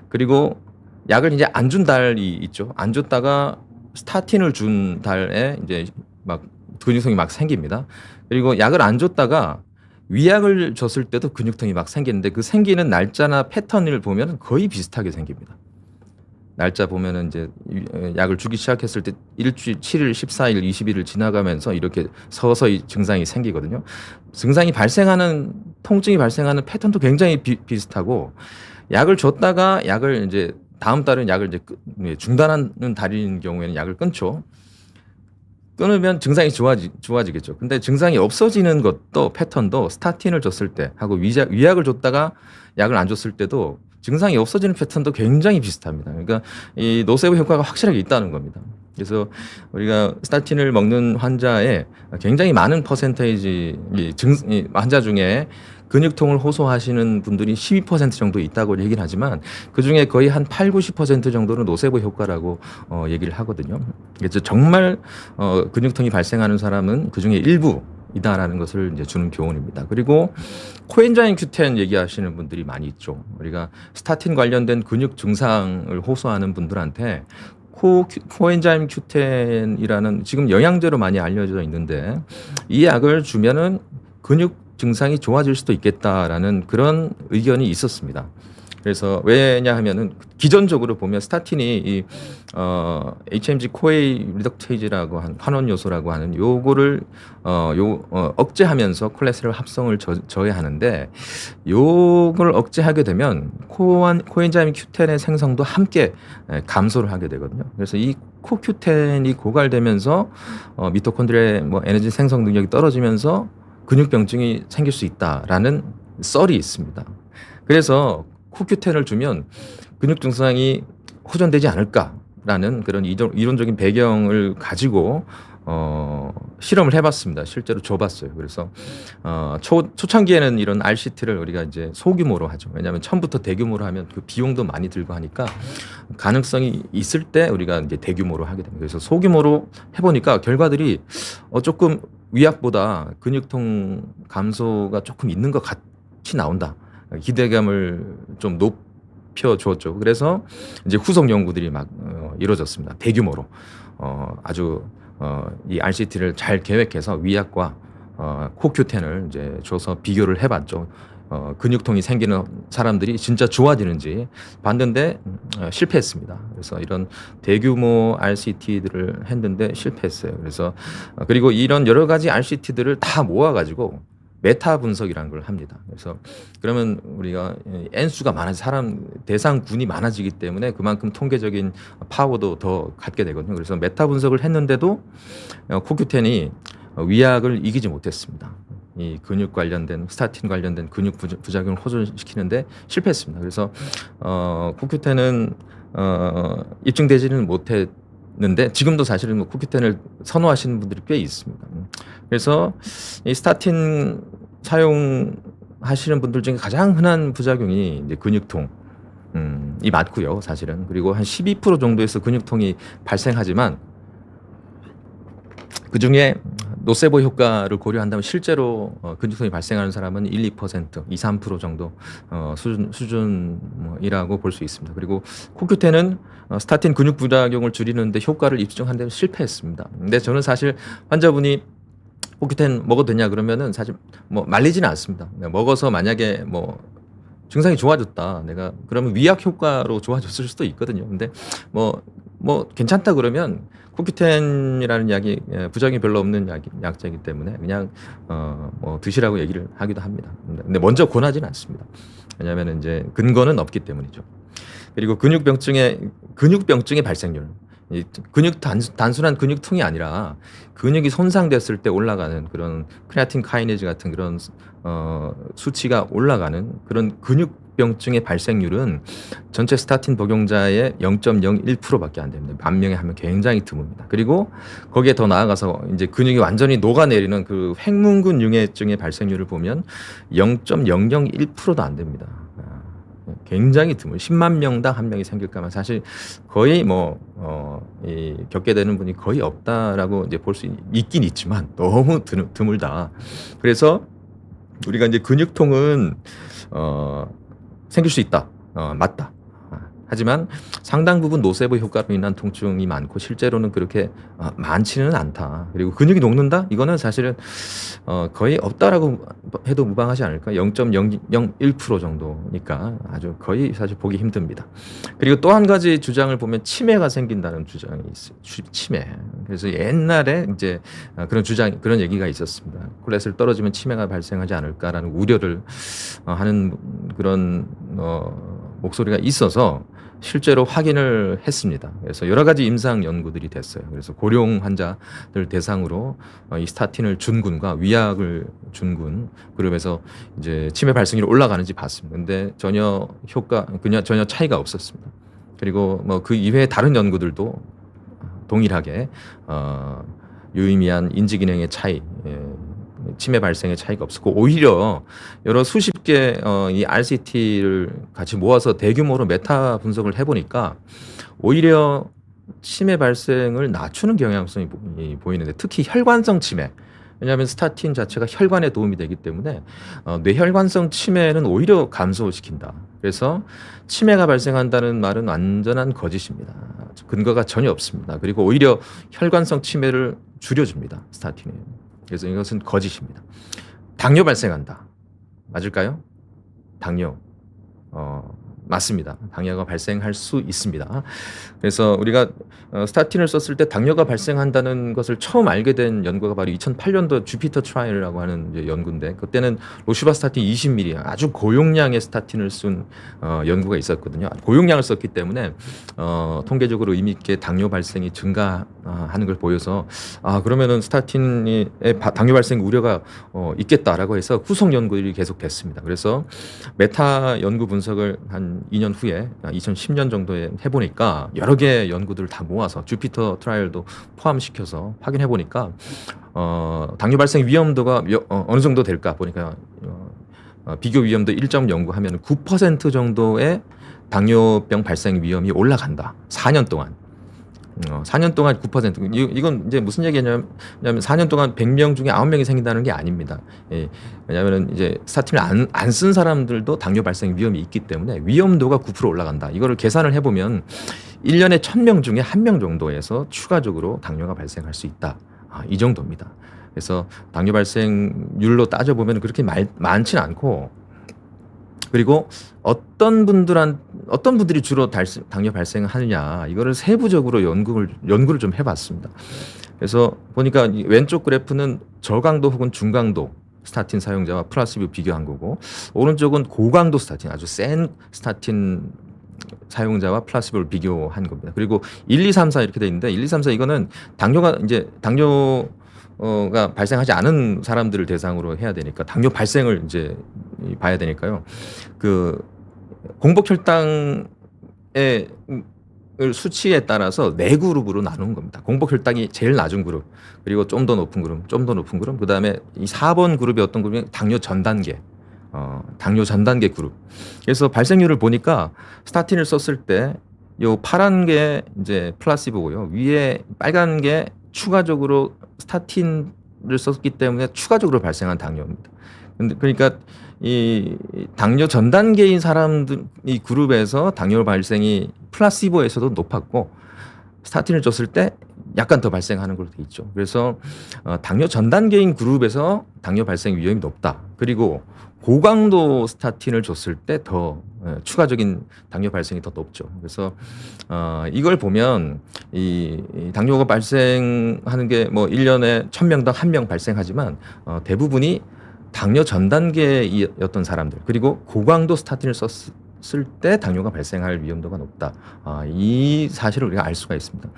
그리고 약을 이제 안 준 달이 있죠. 안 줬다가 스타틴을 준 달에 이제 막 근육통이 막 생깁니다. 그리고 약을 안 줬다가 위약을 줬을 때도 근육통이 막 생기는데 그 생기는 날짜나 패턴을 보면 거의 비슷하게 생깁니다. 날짜 보면은 이제 약을 주기 시작했을 때 일주일, 7일, 14일, 20일을 지나가면서 이렇게 서서히 증상이 생기거든요. 통증이 발생하는 패턴도 굉장히 비슷하고 약을 줬다가 약을 이제 다음 달은 약을 이제 중단하는 달인 경우에는 약을 끊죠. 끊으면 증상이 좋아지겠죠. 근데 증상이 없어지는 것도 패턴도 스타틴을 줬을 때 하고 위약을 줬다가 약을 안 줬을 때도 증상이 없어지는 패턴도 굉장히 비슷합니다. 그러니까 이 노세보 효과가 확실하게 있다는 겁니다. 그래서 우리가 스타틴을 먹는 환자의 굉장히 많은 퍼센테이지 환자 중에 근육통을 호소하시는 분들이 12% 정도 있다고 얘기를 하지만 그중에 거의 한 80-90% 정도는 노세보 효과라고 얘기를 하거든요. 그래서 정말 근육통이 발생하는 사람은 그중에 일부이다라는 것을 이제 주는 교훈입니다. 그리고 코엔자임 Q10 얘기하시는 분들이 많이 있죠. 우리가 스타틴 관련된 근육 증상을 호소하는 분들한테 코엔자임 Q10이라는 지금 영양제로 많이 알려져 있는데 이 약을 주면은 근육 증상이 좋아질 수도 있겠다라는 그런 의견이 있었습니다. 그래서 왜냐하면은 기존적으로 보면 스타틴이 이 HMG 코에이 리덕테이지라고 한 환원 요소라고 하는 요거를 억제하면서 콜레스테롤 합성을 저해하는데 요걸 억제하게 되면 코엔자임 Q10의 생성도 함께 감소를 하게 되거든요. 그래서 이 코Q10이 고갈되면서 미토콘드리아의 뭐 에너지 생성 능력이 떨어지면서 근육병증이 생길 수 있다라는 썰이 있습니다. 그래서 코Q10을 주면 근육 증상이 호전되지 않을까라는 그런 이론적인 배경을 가지고 실험을 해봤습니다. 실제로 줘봤어요. 그래서 초창기에는 이런 RCT를 우리가 이제 소규모로 하죠. 왜냐하면 처음부터 대규모로 하면 그 비용도 많이 들고 하니까 가능성이 있을 때 우리가 이제 대규모로 하게 됩니다. 그래서 소규모로 해보니까 결과들이 조금 위약보다 근육통 감소가 조금 있는 것 같이 나온다. 기대감을 좀 높여줬죠. 그래서 이제 후속 연구들이 막 이루어졌습니다. 대규모로 아주 이 RCT를 잘 계획해서 위약과 코Q10을 이제 줘서 비교를 해봤죠. 근육통이 생기는 사람들이 진짜 좋아지는지 봤는데 실패했습니다. 그래서 이런 대규모 RCT들을 했는데 실패했어요. 그래서 그리고 이런 여러 가지 RCT들을 다 모아가지고 메타 분석이라는 걸 합니다. 그래서 그러면 우리가 N수가 많아지 사람 대상군이 많아지기 때문에 그만큼 통계적인 파워도 더 갖게 되거든요. 그래서 메타 분석을 했는데도 코큐텐이 위약을 이기지 못했습니다. 이 근육 관련된 스타틴 관련된 근육 부작용을 호전시키는데 실패했습니다. 그래서 코큐텐은 입증되지는 못했는데 지금도 사실은 뭐 코큐텐을 선호하시는 분들이 꽤 있습니다. 그래서 이 스타틴 사용하시는 분들 중에 가장 흔한 부작용이 이제 근육통. 이 맞고요, 사실은. 그리고 한 12% 정도에서 근육통이 발생하지만 그 중에 노세보 효과를 고려한다면 실제로 근육통이 발생하는 사람은 1, 2%, 2, 3% 정도 수준이라고 볼 수 있습니다. 그리고 코큐텐은 스타틴 근육 부작용을 줄이는데 효과를 입증하는데 실패했습니다. 근데 저는 사실 환자분이 코큐텐 먹어도 되냐 그러면은 사실 뭐 말리지는 않습니다. 먹어서 만약에 뭐 증상이 좋아졌다. 내가 그러면 위약 효과로 좋아졌을 수도 있거든요. 근데 뭐 괜찮다 그러면 코큐텐이라는 약이 부작용이 별로 없는 약제이기 때문에 그냥 뭐 드시라고 얘기를 하기도 합니다. 근데 먼저 권하지는 않습니다. 왜냐하면 이제 근거는 없기 때문이죠. 그리고 근육병증의 발생률. 이 단순한 근육통이 아니라 근육이 손상됐을 때 올라가는 그런 크레아틴 카이네즈 같은 그런 수치가 올라가는 그런 근육병증의 발생률은 전체 스타틴 복용자의 0.01%밖에 안 됩니다. 만 명에 하면 굉장히 드뭅니다. 그리고 거기에 더 나아가서 이제 근육이 완전히 녹아내리는 그 횡문근 융해증의 발생률을 보면 0.001%도 안 됩니다. 굉장히 드물 10만 명당 한 명이 생길까 하면 사실 거의 겪게 되는 분이 거의 없다라고 이제 볼 수 있긴 있지만 너무 드물다. 그래서 우리가 이제 근육통은 생길 수 있다. 맞다. 하지만 상당 부분 노세보 효과로 인한 통증이 많고 실제로는 그렇게 많지는 않다. 그리고 근육이 녹는다? 이거는 사실은 거의 없다라고 해도 무방하지 않을까? 0.001% 정도니까 아주 거의 사실 보기 힘듭니다. 그리고 또 한 가지 주장을 보면 치매가 생긴다는 주장이 있어요. 치매. 그래서 옛날에 이제 그런 얘기가 있었습니다. 콜레스테롤 떨어지면 치매가 발생하지 않을까라는 우려를 하는 그런 목소리가 있어서 실제로 확인을 했습니다. 그래서 여러 가지 임상 연구들이 됐어요. 그래서 고령 환자들 대상으로 이 스타틴을 준 군과 위약을 준 군 그룹에서 이제 치매 발생률이 올라가는지 봤습니다. 근데 전혀 차이가 없었습니다. 그리고 그 이외에 다른 연구들도 동일하게 유의미한 인지 기능의 차이, 치매 발생의 차이가 없었고 오히려 여러 수십 개 이 RCT를 같이 모아서 대규모로 메타 분석을 해보니까 오히려 치매 발생을 낮추는 경향성이 보이는데 특히 혈관성 치매 왜냐하면 스타틴 자체가 혈관에 도움이 되기 때문에 뇌혈관성 치매는 오히려 감소시킨다. 그래서 치매가 발생한다는 말은 완전한 거짓입니다. 근거가 전혀 없습니다. 그리고 오히려 혈관성 치매를 줄여줍니다. 스타틴이. 그래서 이것은 거짓입니다. 당뇨 발생한다. 맞을까요? 당뇨. 맞습니다. 당뇨가 발생할 수 있습니다. 그래서 우리가 스타틴을 썼을 때 당뇨가 발생한다는 것을 처음 알게 된 연구가 바로 2008년도 주피터 트라이얼이라고 하는 이제 연구인데, 그때는 로슈바스타틴 20ml 아주 고용량의 스타틴을 쓴 연구가 있었거든요. 고용량을 썼기 때문에 통계적으로 의미 있게 당뇨 발생이 증가하는 걸 보여서 그러면은 스타틴의 당뇨 발생 우려가 있겠다라고 해서 후속 연구들이 계속 됐습니다. 그래서 메타 연구 분석을 한 2년 후에 2010년 정도에 해보니까 여러 개의 연구들을 다 모아서 주피터 트라이얼도 포함시켜서 확인해 보니까 당뇨 발생 위험도가 어느 정도 될까 보니까 비교 위험도 1.09 하면 9% 정도의 당뇨병 발생 위험이 올라간다. 4년 동안. 4년 동안 9%. 이건 이제 무슨 얘기냐면 4년 동안 100명 중에 9명이 생긴다는 게 아닙니다. 예. 왜냐하면 이제 스타틴을 안 쓴 사람들도 당뇨 발생 위험이 있기 때문에 위험도가 9% 올라간다. 이거를 계산을 해보면 1년에 1000명 중에 1명 정도에서 추가적으로 당뇨가 발생할 수 있다. 이 정도입니다. 그래서 당뇨 발생률로 따져보면 그렇게 많지는 않고, 그리고 어떤 분들이 주로 당뇨 발생하느냐, 이거를 세부적으로 연구를 좀 해봤습니다. 그래서 보니까 왼쪽 그래프는 저강도 혹은 중강도 스타틴 사용자와 플라시보 비교한 거고, 오른쪽은 고강도 스타틴, 아주 센 스타틴 사용자와 플라시보를 비교한 겁니다. 그리고 1, 2, 3, 4 이렇게 돼 있는데 1, 2, 3, 4 이거는 당뇨가 발생하지 않은 사람들을 대상으로 해야 되니까 당뇨 발생을 이제 봐야 되니까요. 그 공복 혈당의 수치에 따라서 4그룹으로 나눈 겁니다. 공복 혈당이 제일 낮은 그룹, 그리고 좀 더 높은 그룹, 그다음에 이 4번 그룹이 어떤 그룹이 당뇨 전 단계 그룹. 그래서 발생률을 보니까 스타틴을 썼을 때 요 파란 게 이제 플라시보고요. 위에 빨간 게 추가적으로 스타틴을 썼기 때문에 추가적으로 발생한 당뇨입니다. 그러니까 이 당뇨 전 단계인 사람들 이 그룹에서 당뇨 발생이 플라시보에서도 높았고, 스타틴을 줬을 때 약간 더 발생하는 걸로 돼 있죠. 그래서 당뇨 전 단계인 그룹에서 당뇨 발생 위험이 높다. 그리고 고강도 스타틴을 줬을 때 더 추가적인 당뇨 발생이 더 높죠. 그래서 이걸 보면 이 당뇨가 발생하는 게 뭐 1년에 1000명당 1명 발생하지만 대부분이 당뇨 전 단계였던 사람들, 그리고 고강도 스타틴을 썼을 때 당뇨가 발생할 위험도가 높다. 이 사실을 우리가 알 수가 있습니다.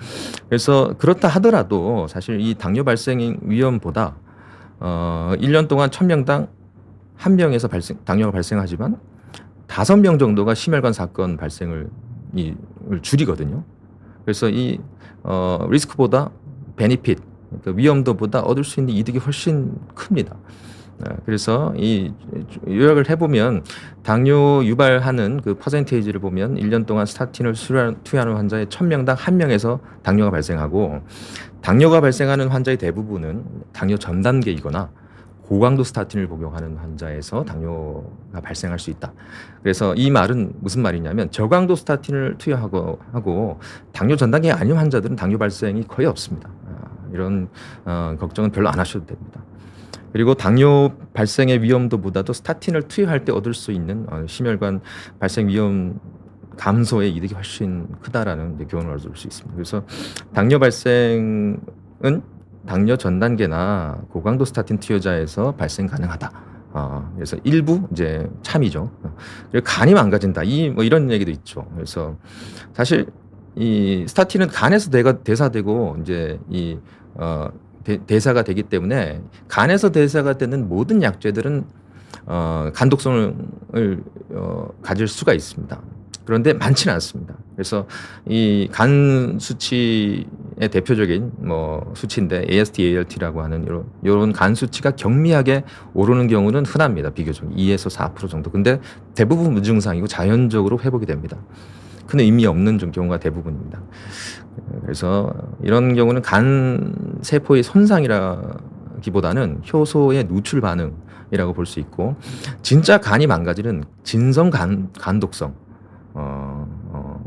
그래서 그렇다 하더라도 사실 이 당뇨 발생 위험보다 1년 동안 1000명당 1명에서 당뇨가 발생하지만 5명 정도가 심혈관 사건 발생을 줄이거든요. 그래서 이 리스크보다 베니핏, 그러니까 위험도보다 얻을 수 있는 이득이 훨씬 큽니다. 그래서 이 요약을 해보면 당뇨 유발하는 그 퍼센테이지를 보면 1년 동안 스타틴을 투여하는 환자의 1000명당 1명에서 당뇨가 발생하고, 당뇨가 발생하는 환자의 대부분은 당뇨 전 단계이거나 고강도 스타틴을 복용하는 환자에서 당뇨가 발생할 수 있다. 그래서 이 말은 무슨 말이냐면 저강도 스타틴을 투여하고 당뇨 전 단계 아닌 환자들은 당뇨 발생이 거의 없습니다. 이런 걱정은 별로 안 하셔도 됩니다. 그리고 당뇨 발생의 위험도보다도 스타틴을 투여할 때 얻을 수 있는 심혈관 발생 위험 감소의 이득이 훨씬 크다라는 교훈을 얻을 수 있습니다. 그래서 당뇨 발생은 당뇨 전 단계나 고강도 스타틴 투여자에서 발생 가능하다. 그래서 일부 이제 참이죠. 간이 망가진다. 이런 얘기도 있죠. 그래서 사실 이 스타틴은 간에서 대사되고 이제 대사가 되기 때문에 간에서 대사가 되는 모든 약제들은 간독성을 가질 수가 있습니다. 그런데 많지는 않습니다. 그래서 이 간 수치의 대표적인 수치인데 AST, ALT라고 하는 이런 간 수치가 경미하게 오르는 경우는 흔합니다. 비교적 2에서 4% 정도. 근데 대부분 무증상이고 자연적으로 회복이 됩니다. 큰 의미 없는 경우가 대부분입니다. 그래서 이런 경우는 간 세포의 손상이라 반응이라기보다는 효소의 누출 반응이라고 볼 수 있고, 진짜 간이 망가지는 진성 간독성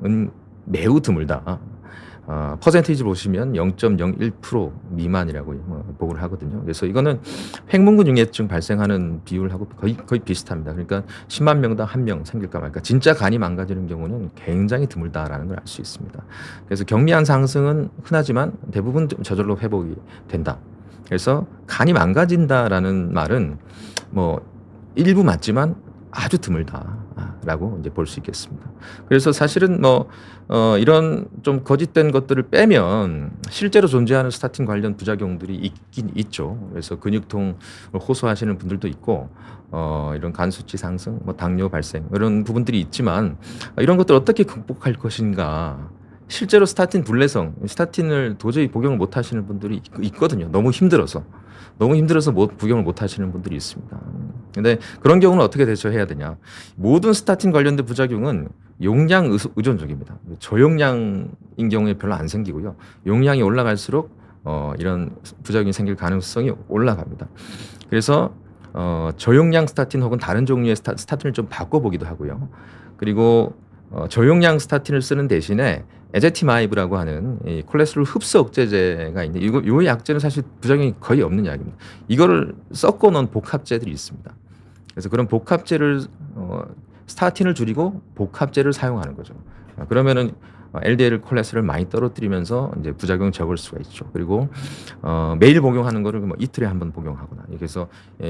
은 매우 드물다. 퍼센테이지 보시면 0.01% 미만이라고 보고를 하거든요. 그래서 이거는 횡문근 융해증 발생하는 비율하고 거의 비슷합니다. 그러니까 10만 명당 1명 생길까 말까. 진짜 간이 망가지는 경우는 굉장히 드물다라는 걸 알 수 있습니다. 그래서 경미한 상승은 흔하지만 대부분 저절로 회복이 된다. 그래서 간이 망가진다라는 말은 뭐 일부 맞지만 아주 드물다라고 이제 볼 수 있겠습니다. 그래서 사실은 뭐 이런 좀 거짓된 것들을 빼면 실제로 존재하는 스타틴 관련 부작용들이 있긴 있죠. 그래서 근육통을 호소하시는 분들도 있고, 이런 간 수치 상승, 뭐 당뇨 발생 이런 부분들이 있지만, 이런 것들 어떻게 극복할 것인가. 실제로 스타틴 불내성, 스타틴을 도저히 복용을 못 하시는 분들이 있거든요. 너무 힘들어서 복용을 못 하시는 분들이 있습니다. 근데 그런 경우는 어떻게 대처해야 되냐? 모든 스타틴 관련된 부작용은 용량 의존적입니다. 저용량인 경우에 별로 안 생기고요. 용량이 올라갈수록 이런 부작용이 생길 가능성이 올라갑니다. 그래서 저용량 스타틴 혹은 다른 종류의 스타틴을 좀 바꿔보기도 하고요. 그리고 저용량 스타틴을 쓰는 대신에 에제티마이브라고 하는 이 콜레스테롤 흡수 억제제가 있는데, 이 약제는 사실 부작용이 거의 없는 약입니다. 이거를 섞어 놓은 복합제들이 있습니다. 그래서 그런 복합제를 스타틴을 줄이고 복합제를 사용하는 거죠. 그러면은 LDL 콜레스테롤을 많이 떨어뜨리면서 이제 부작용이 적을 수가 있죠. 그리고 매일 복용하는 거를 뭐 이틀에 한 번 복용하거나, 그래서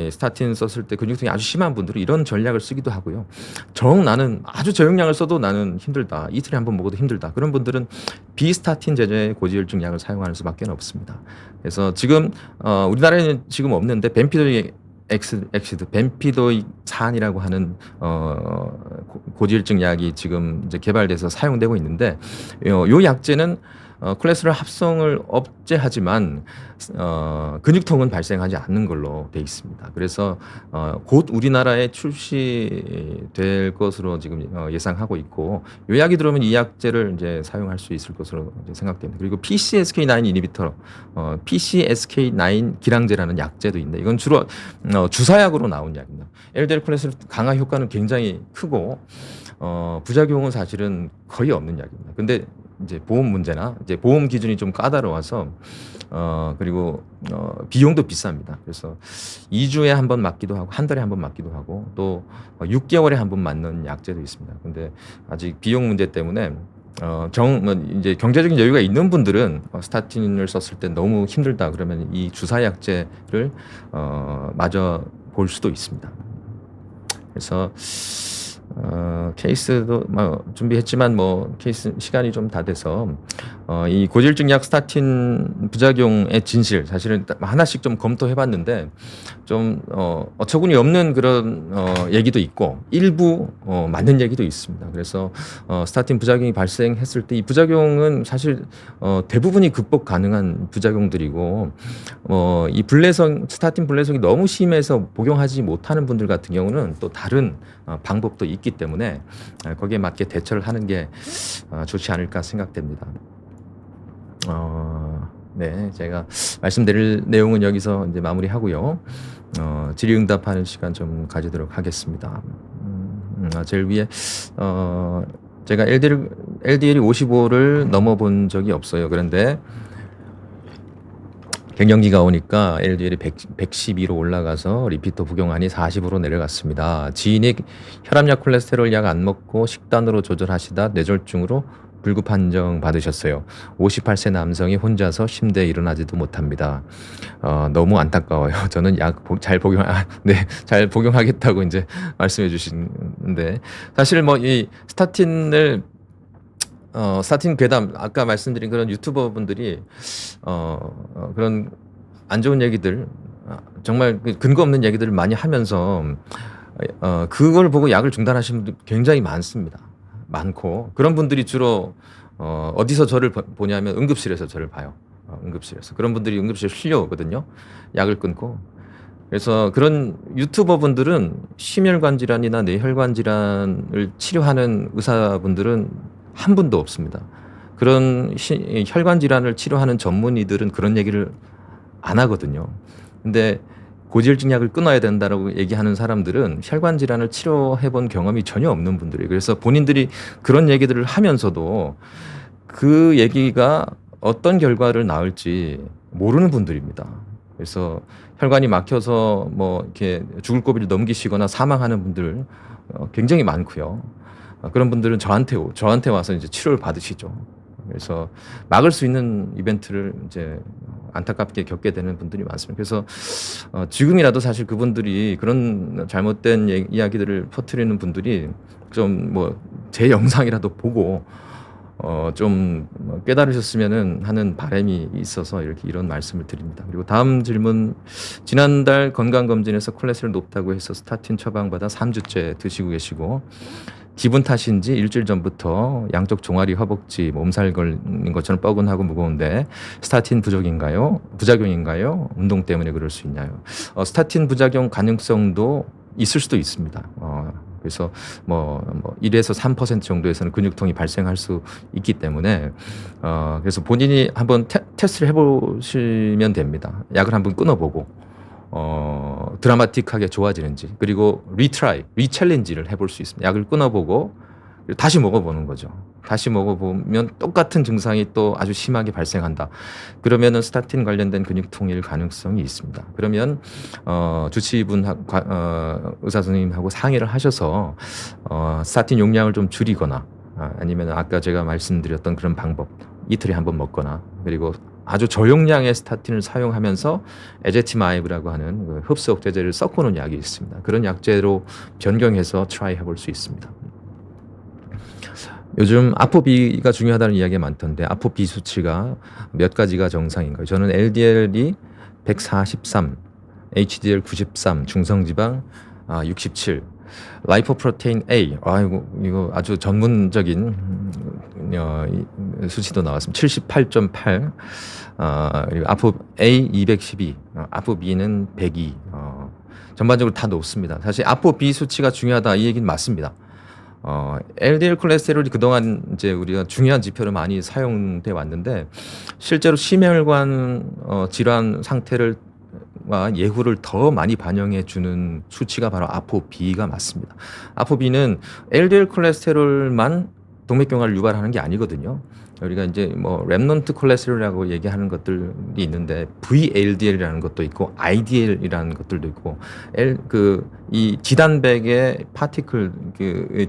스타틴 썼을 때 근육통이 아주 심한 분들은 이런 전략을 쓰기도 하고요. 나는 아주 저용량을 써도 나는 힘들다, 이틀에 한 번 먹어도 힘들다, 그런 분들은 비스타틴 제제의 고지혈증 약을 사용하는 수밖에 없습니다. 그래서 지금 우리나라에는 지금 없는데 벤피도이산이라고 하는 고지혈증 약이 지금 이제 개발돼서 사용되고 있는데, 요 약제는 콜레스테롤 합성을 억제하지만 근육통은 발생하지 않는 걸로 돼 있습니다. 그래서 곧 우리나라에 출시될 것으로 지금 예상하고 있고, 요 약이 들어오면 이 약제를 이제 사용할 수 있을 것으로 이제 생각됩니다. 그리고 PCSK9 이니비터, PCSK9 기량제라는 약제도 있는데, 이건 주로 주사약으로 나온 약입니다. LDL 콜레스테롤 강화 효과는 굉장히 크고 부작용은 사실은 거의 없는 약입니다. 근데 이제 보험 문제나 이제 보험 기준이 좀 까다로워서 그리고 비용도 비쌉니다. 그래서 2주에 한 번 맞기도 하고 한 달에 한 번 맞기도 하고 또 6개월에 한 번 맞는 약제도 있습니다. 근데 아직 비용 문제 때문에 이제 경제적인 여유가 있는 분들은 스타틴을 썼을 때 너무 힘들다 그러면 이 주사 약제를 마저 볼 수도 있습니다. 그래서 케이스도 준비했지만 케이스 시간이 좀 다 돼서 이 고지혈증 약 스타틴 부작용의 진실 사실은 하나씩 좀 검토해봤는데 좀 어처구니 없는 그런 얘기도 있고 일부 맞는 얘기도 있습니다. 그래서 스타틴 부작용이 발생했을 때 이 부작용은 사실 대부분이 극복 가능한 부작용들이고 이 스타틴 불내성이 너무 심해서 복용하지 못하는 분들 같은 경우는 또 다른 방법도 있기 때문에 거기에 맞게 대처를 하는 게 좋지 않을까 생각됩니다. 네, 제가 말씀드릴 내용은 여기서 이제 마무리하고요. 질의응답하는 시간 좀 가지도록 하겠습니다. 제일 위에 제가 LDL이 55를 넘어본 적이 없어요. 그런데 갱년기가 오니까 LDL이 112로 올라가서 리피터 복용하니 40으로 내려갔습니다. 지인이 혈압약 콜레스테롤 약 안 먹고 식단으로 조절하시다 뇌졸중으로 불급 판정 받으셨어요. 58세 남성이 혼자서 침대에 일어나지도 못합니다. 너무 안타까워요. 저는 약 잘 복용하겠다고 이제 말씀해 주시는데, 사실 이 스타틴 괴담, 아까 말씀드린 그런 유튜버 분들이 그런 안 좋은 얘기들, 정말 근거 없는 얘기들을 많이 하면서 그걸 보고 약을 중단하시는 분들 굉장히 많고, 그런 분들이 주로 어디서 저를 보냐면 응급실에서 저를 봐요. 응급실에서. 그런 분들이 응급실에 실려오거든요. 약을 끊고. 그래서 그런 유튜버 분들은 심혈관 질환이나 뇌혈관 질환을 치료하는 의사분들은 한 분도 없습니다. 그런 혈관 질환을 치료하는 전문의들은 그런 얘기를 안 하거든요. 근데 고지혈증 약을 끊어야 된다라고 얘기하는 사람들은 혈관 질환을 치료해 본 경험이 전혀 없는 분들이에요. 그래서 본인들이 그런 얘기들을 하면서도 그 얘기가 어떤 결과를 낳을지 모르는 분들입니다. 그래서 혈관이 막혀서 뭐 이렇게 죽을 고비를 넘기시거나 사망하는 분들 굉장히 많고요. 그런 분들은 저한테 와서 이제 치료를 받으시죠. 그래서 막을 수 있는 이벤트를 이제 안타깝게 겪게 되는 분들이 많습니다. 그래서 지금이라도 사실 그분들이 그런 잘못된 이야기들을 퍼뜨리는 분들이 좀 뭐 제 영상이라도 보고 좀 깨달으셨으면은 하는 바람이 있어서 이렇게 이런 말씀을 드립니다. 그리고 다음 질문. 지난달 건강검진에서 콜레스테롤 높다고 해서 스타틴 처방받아 3주째 드시고 계시고 기분 탓인지 일주일 전부터 양쪽 종아리, 허벅지, 몸살 걸린 것처럼 뻐근하고 무거운데 스타틴 부작용인가요? 운동 때문에 그럴 수 있나요? 스타틴 부작용 가능성도 있을 수도 있습니다. 그래서 뭐 1에서 3% 정도에서는 근육통이 발생할 수 있기 때문에 그래서 본인이 한번 테스트를 해보시면 됩니다. 약을 한번 끊어보고 드라마틱하게 좋아지는지, 그리고 리챌린지를 해볼 수 있습니다. 약을 끊어보고 다시 먹어보는 거죠. 다시 먹어보면 똑같은 증상이 또 아주 심하게 발생한다. 그러면은 스타틴 관련된 근육통일 가능성이 있습니다. 그러면 주치의분 의사 선생님하고 상의를 하셔서 스타틴 용량을 좀 줄이거나 아니면 아까 제가 말씀드렸던 그런 방법, 이틀에 한 번 먹거나, 그리고 아주 저용량의 스타틴을 사용하면서 에제티마이브라고 하는 그 흡수 억제제를 섞어놓은 약이 있습니다. 그런 약제로 변경해서 트라이 해볼 수 있습니다. 요즘 아포비가 중요하다는 이야기가 많던데 아포비 수치가 몇 가지가 정상인가요? 저는 LDL이 143, HDL 93, 중성지방 67, 라이포프로테인 A, 이거 아주 전문적인 수치도 나왔습니다. 78.8, 그리고 아포 A 212, 아포 B는 102. 전반적으로 다 높습니다. 사실 아포 B 수치가 중요하다 이 얘기는 맞습니다. LDL 콜레스테롤이 그동안 이제 우리가 중요한 지표로 많이 사용돼 왔는데 실제로 심혈관 질환 상태를 예후를 더 많이 반영해 주는 수치가 바로 아포비가 맞습니다. 아포비는 LDL 콜레스테롤만 동맥경화를 유발하는 게 아니거든요. 우리가 이제 뭐 렘넌트 콜레스테롤이라고 얘기하는 것들이 있는데 VLDL이라는 것도 있고 IDL이라는 것들도 있고 이 지단백의 파티클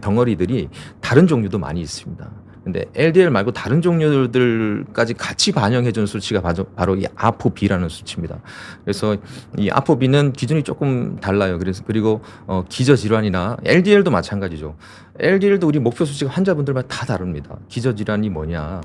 덩어리들이 다른 종류도 많이 있습니다. 근데 LDL 말고 다른 종류들까지 같이 반영해 주는 수치가 바로 이 아포비라는 수치입니다. 그래서 이 아포비는 기준이 조금 달라요. 그리고 기저질환이나 LDL도 마찬가지죠. LDL도 우리 목표 수치가 환자분들마다 다 다릅니다. 기저질환이 뭐냐,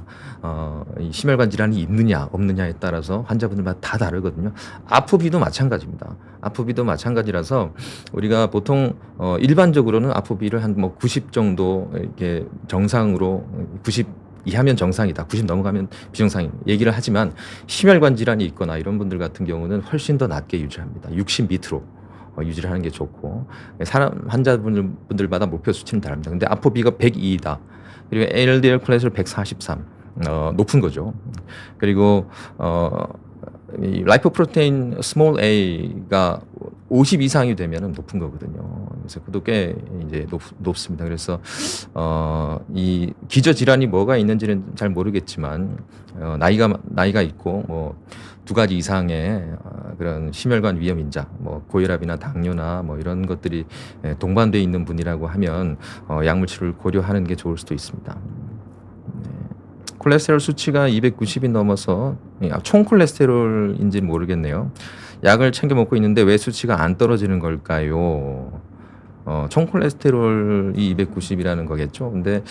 이 심혈관 질환이 있느냐 없느냐에 따라서 환자분들마다 다 다르거든요. 아포비도 마찬가지입니다. 아포비도 마찬가지라서 우리가 보통 일반적으로는 아포비를 한 90 정도 이렇게 정상으로 90 이하면 정상이다, 90 넘어가면 비정상이 얘기를 하지만 심혈관 질환이 있거나 이런 분들 같은 경우는 훨씬 더 낮게 유지합니다. 60 밑으로 유지를 하는 게 좋고, 환자분들마다 목표 수치는 다릅니다. 근데 아포비가 102이다. 그리고 LDL 콜레스테롤 143, 높은 거죠. 그리고 이 라이포프로테인 스몰 a가 50 이상이 되면 높은 거거든요. 그래서 그도 꽤 이제 높습니다. 그래서 이 기저 질환이 뭐가 있는지는 잘 모르겠지만 나이가 있고 뭐 2가지 이상의 그런 심혈관 위험 인자, 뭐 고혈압이나 당뇨나 뭐 이런 것들이 동반돼 있는 분이라고 하면 약물 치료를 고려하는 게 좋을 수도 있습니다. 콜레스테롤 수치가 290이 넘어서 총 콜레스테롤인지는 모르겠네요. 약을 챙겨 먹고 있는데 왜 수치가 안 떨어지는 걸까요? 총 콜레스테롤이 290이라는 거겠죠. 근데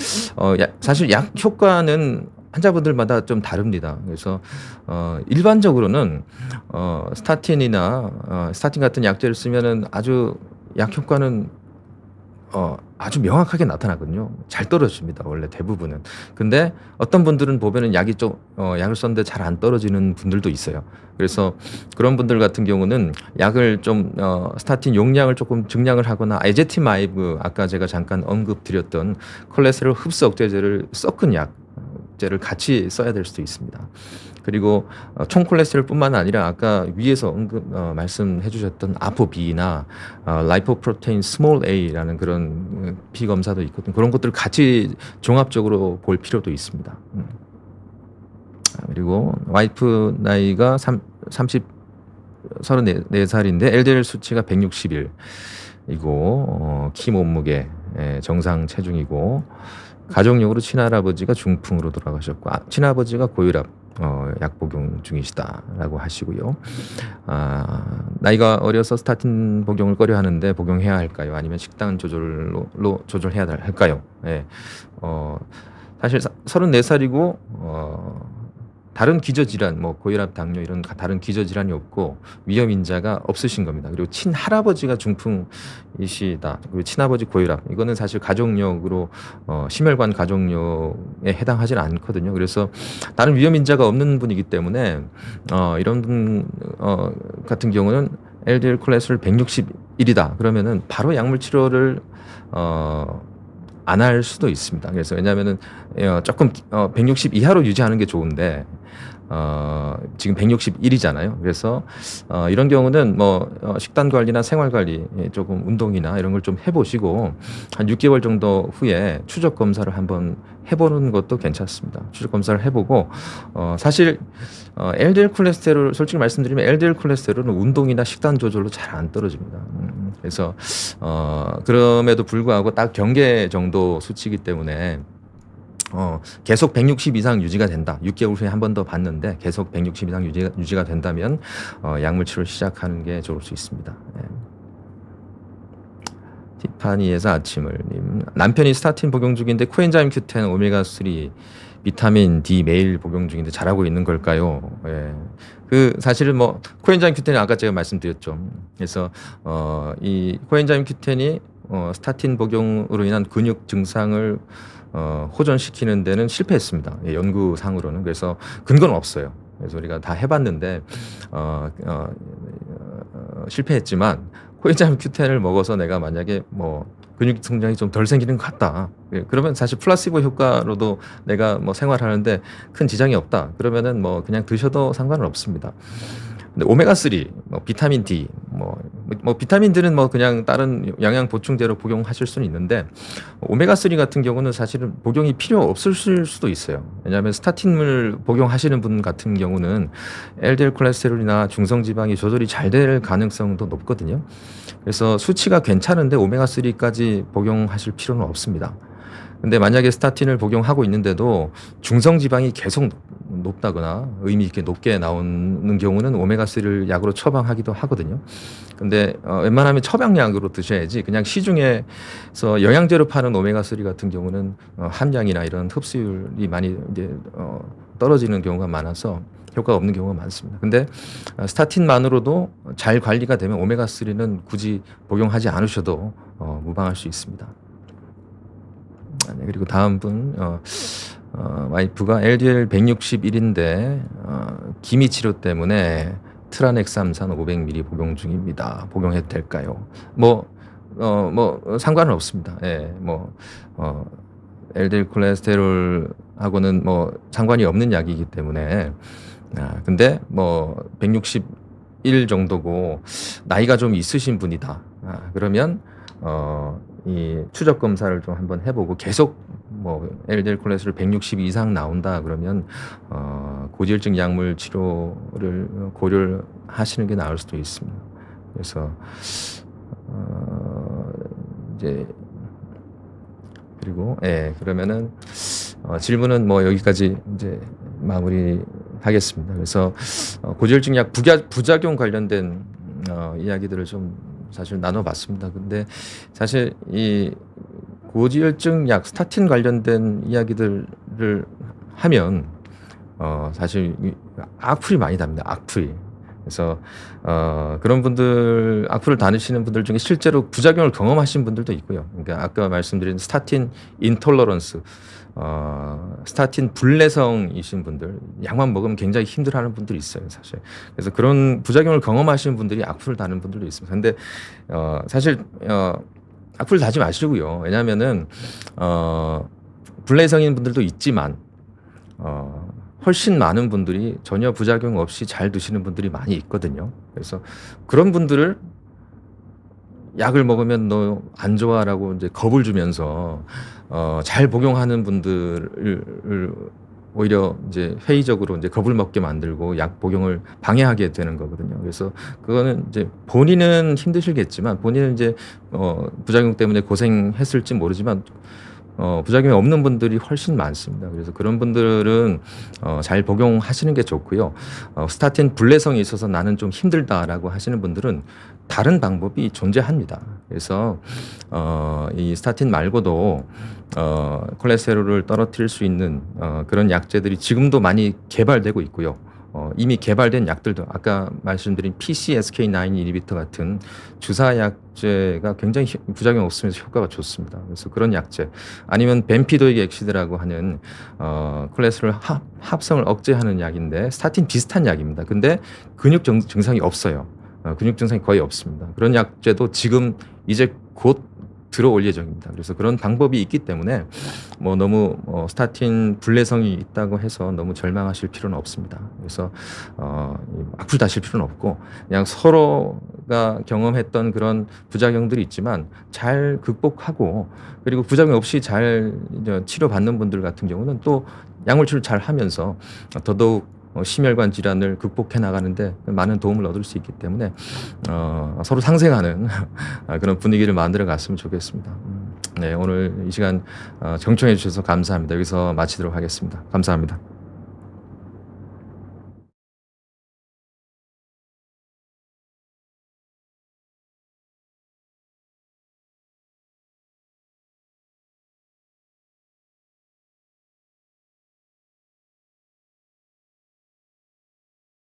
사실 약 효과는 환자분들마다 좀 다릅니다. 그래서 일반적으로는 스타틴 같은 약제를 쓰면은 아주 약 효과는 아주 명확하게 나타나거든요. 잘 떨어집니다. 원래 대부분은. 근데 어떤 분들은 보면은 약을 썼는데 잘 안 떨어지는 분들도 있어요. 그래서 그런 분들 같은 경우는 약을 좀 스타틴 용량을 조금 증량을 하거나 에제티마이브, 아까 제가 잠깐 언급드렸던 콜레스테롤 흡수 억제제를 섞은 약제를 같이 써야 될 수도 있습니다. 그리고 총 콜레스테롤뿐만 아니라 아까 위에서 말씀해 주셨던 아포B나 라이포프로테인 스몰 A라는 그런 피 검사도 있거든요. 그런 것들을 같이 종합적으로 볼 필요도 있습니다. 그리고 와이프 나이가 34살인데 LDL 수치가 161이고 키 몸무게 정상 체중이고 가족력으로 친할아버지가 중풍으로 돌아가셨고 친아버지가 고혈압 약 복용 중이시다라고 하시고요. 나이가 어려서 스타틴 복용을 꺼려 하는데 복용해야 할까요? 아니면 식단 조절로 조절해야 할까요? 사실 34살이고 다른 기저질환, 뭐 고혈압, 당뇨 이런 다른 기저질환이 없고 위험 인자가 없으신 겁니다. 그리고 친할아버지가 중풍이시다. 그리고 친아버지 고혈압. 이거는 사실 가족력으로 심혈관 가족력에 해당하지는 않거든요. 그래서 다른 위험 인자가 없는 분이기 때문에 이런 분 같은 경우는 LDL 콜레스테롤 161이다. 그러면은 바로 약물 치료를 안 할 수도 있습니다. 그래서 왜냐하면은 조금 160 이하로 유지하는 게 좋은데 지금 161이잖아요. 그래서 이런 경우는 뭐 식단 관리나 생활 관리 조금 운동이나 이런 걸 좀 해보시고 한 6개월 정도 후에 추적 검사를 한번 해보는 것도 괜찮습니다. 추적 검사를 해보고 사실 LDL 콜레스테롤 솔직히 말씀드리면 LDL 콜레스테롤은 운동이나 식단 조절로 잘 안 떨어집니다. 그래서 그럼에도 불구하고 딱 경계 정도 수치이기 때문에 계속 160 이상 유지가 된다. 6개월 후에 한 번 더 봤는데 계속 160 이상 유지가 된다면 약물 치료를 시작하는 게 좋을 수 있습니다. 티파니에서 아침을님 남편이 스타틴 복용 중인데 코엔자임 Q10, 오메가3, 비타민 D 매일 복용 중인데 잘하고 있는 걸까요? 그 사실은 뭐 코엔자임 Q10은 아까 제가 말씀드렸죠. 그래서 이 코엔자임 Q10이 스타틴 복용으로 인한 근육 증상을 호전시키는 데는 실패했습니다. 연구상으로는. 그래서 근거는 없어요. 그래서 우리가 다 해봤는데 실패했지만 코엔자임 Q10을 먹어서 내가 만약에 뭐 근육 성장이 좀 덜 생기는 것 같다. 그러면 사실 플라시보 효과로도 내가 뭐 생활하는데 큰 지장이 없다. 그러면은 뭐 그냥 드셔도 상관은 없습니다. 근데 오메가3, 뭐 비타민 D, 뭐 비타민 D는 뭐 그냥 다른 영양 보충제로 복용하실 수는 있는데 오메가3 같은 경우는 사실은 복용이 필요 없을 수도 있어요. 왜냐하면 스타틴을 복용하시는 분 같은 경우는 LDL 콜레스테롤이나 중성 지방이 조절이 잘 될 가능성도 높거든요. 그래서 수치가 괜찮은데 오메가3까지 복용하실 필요는 없습니다. 근데 만약에 스타틴을 복용하고 있는데도 중성 지방이 계속 높다거나 의미 있게 높게 나오는 경우는 오메가3를 약으로 처방하기도 하거든요. 근데 웬만하면 처방약으로 드셔야지 그냥 시중에서 영양제로 파는 오메가3 같은 경우는 함량이나 이런 흡수율이 많이 이제 떨어지는 경우가 많아서 효과가 없는 경우가 많습니다. 근데 스타틴만으로도 잘 관리가 되면 오메가3는 굳이 복용하지 않으셔도 무방할 수 있습니다. 그리고 다음 분 와이프가 LDL 161인데 기미 치료 때문에 트라넥삼산 500ml 복용 중입니다. 복용해도 될까요? 뭐 상관은 없습니다. LDL 콜레스테롤하고는 뭐 상관이 없는 약이기 때문에 근데 뭐 161 정도고 나이가 좀 있으신 분이다. 그러면 이 추적 검사를 좀 한번 해보고 계속 뭐 LDL 콜레스테롤 160 이상 나온다 그러면 고지혈증 약물 치료를 고려를 하시는 게 나을 수도 있습니다. 그래서 이제 그리고 그러면은 질문은 뭐 여기까지 이제 마무리하겠습니다. 그래서 고지혈증 약 부작용 관련된 이야기들을 좀 사실 나눠봤습니다. 근데 사실 이 고지혈증 약 스타틴 관련된 이야기들을 하면 사실 악플이 많이 답니다. 악플이. 그래서 그런 분들 악플을 다루시는 분들 중에 실제로 부작용을 경험하신 분들도 있고요. 그러니까 아까 말씀드린 스타틴 인톨러런스, 스타틴 불내성이신 분들, 약만 먹으면 굉장히 힘들어하는 분들이 있어요, 사실. 그래서 그런 부작용을 경험하시는 분들이 악플을 다는 분들도 있습니다. 근데 사실 악플 다지 마시고요. 왜냐하면은 불내성인 분들도 있지만 훨씬 많은 분들이 전혀 부작용 없이 잘 드시는 분들이 많이 있거든요. 그래서 그런 분들을 약을 먹으면 너 안 좋아라고 이제 겁을 주면서 잘 복용하는 분들을 오히려 이제 회의적으로 이제 겁을 먹게 만들고 약 복용을 방해하게 되는 거거든요. 그래서 그거는 이제 본인은 힘드시겠지만 본인은 이제 부작용 때문에 고생했을지 모르지만 부작용이 없는 분들이 훨씬 많습니다. 그래서 그런 분들은 잘 복용하시는 게 좋고요. 스타틴 불내성이 있어서 나는 좀 힘들다라고 하시는 분들은 다른 방법이 존재합니다. 그래서 이 스타틴 말고도 콜레스테롤을 떨어뜨릴 수 있는 그런 약제들이 지금도 많이 개발되고 있고요. 이미 개발된 약들도 아까 말씀드린 PCSK9 이니비터 같은 주사 약제가 굉장히 부작용 없으면서 효과가 좋습니다. 그래서 그런 약제 아니면 벤피도익 엑시드라고 하는 콜레스테롤 합성을 억제하는 약인데 스타틴 비슷한 약입니다. 근데 근육 증상이 없어요. 근육 증상이 거의 없습니다. 그런 약제도 지금 이제 곧 들어올 예정입니다. 그래서 그런 방법이 있기 때문에 뭐 너무 스타틴 불내성이 있다고 해서 너무 절망하실 필요는 없습니다. 그래서 악플 다실 필요는 없고 그냥 서로가 경험했던 그런 부작용들이 있지만 잘 극복하고 그리고 부작용 없이 잘 치료받는 분들 같은 경우는 또 약물치료 잘 하면서 더더욱 심혈관 질환을 극복해 나가는데 많은 도움을 얻을 수 있기 때문에 서로 상생하는 그런 분위기를 만들어 갔으면 좋겠습니다. 네, 오늘 이 시간 경청해 주셔서 감사합니다. 여기서 마치도록 하겠습니다. 감사합니다.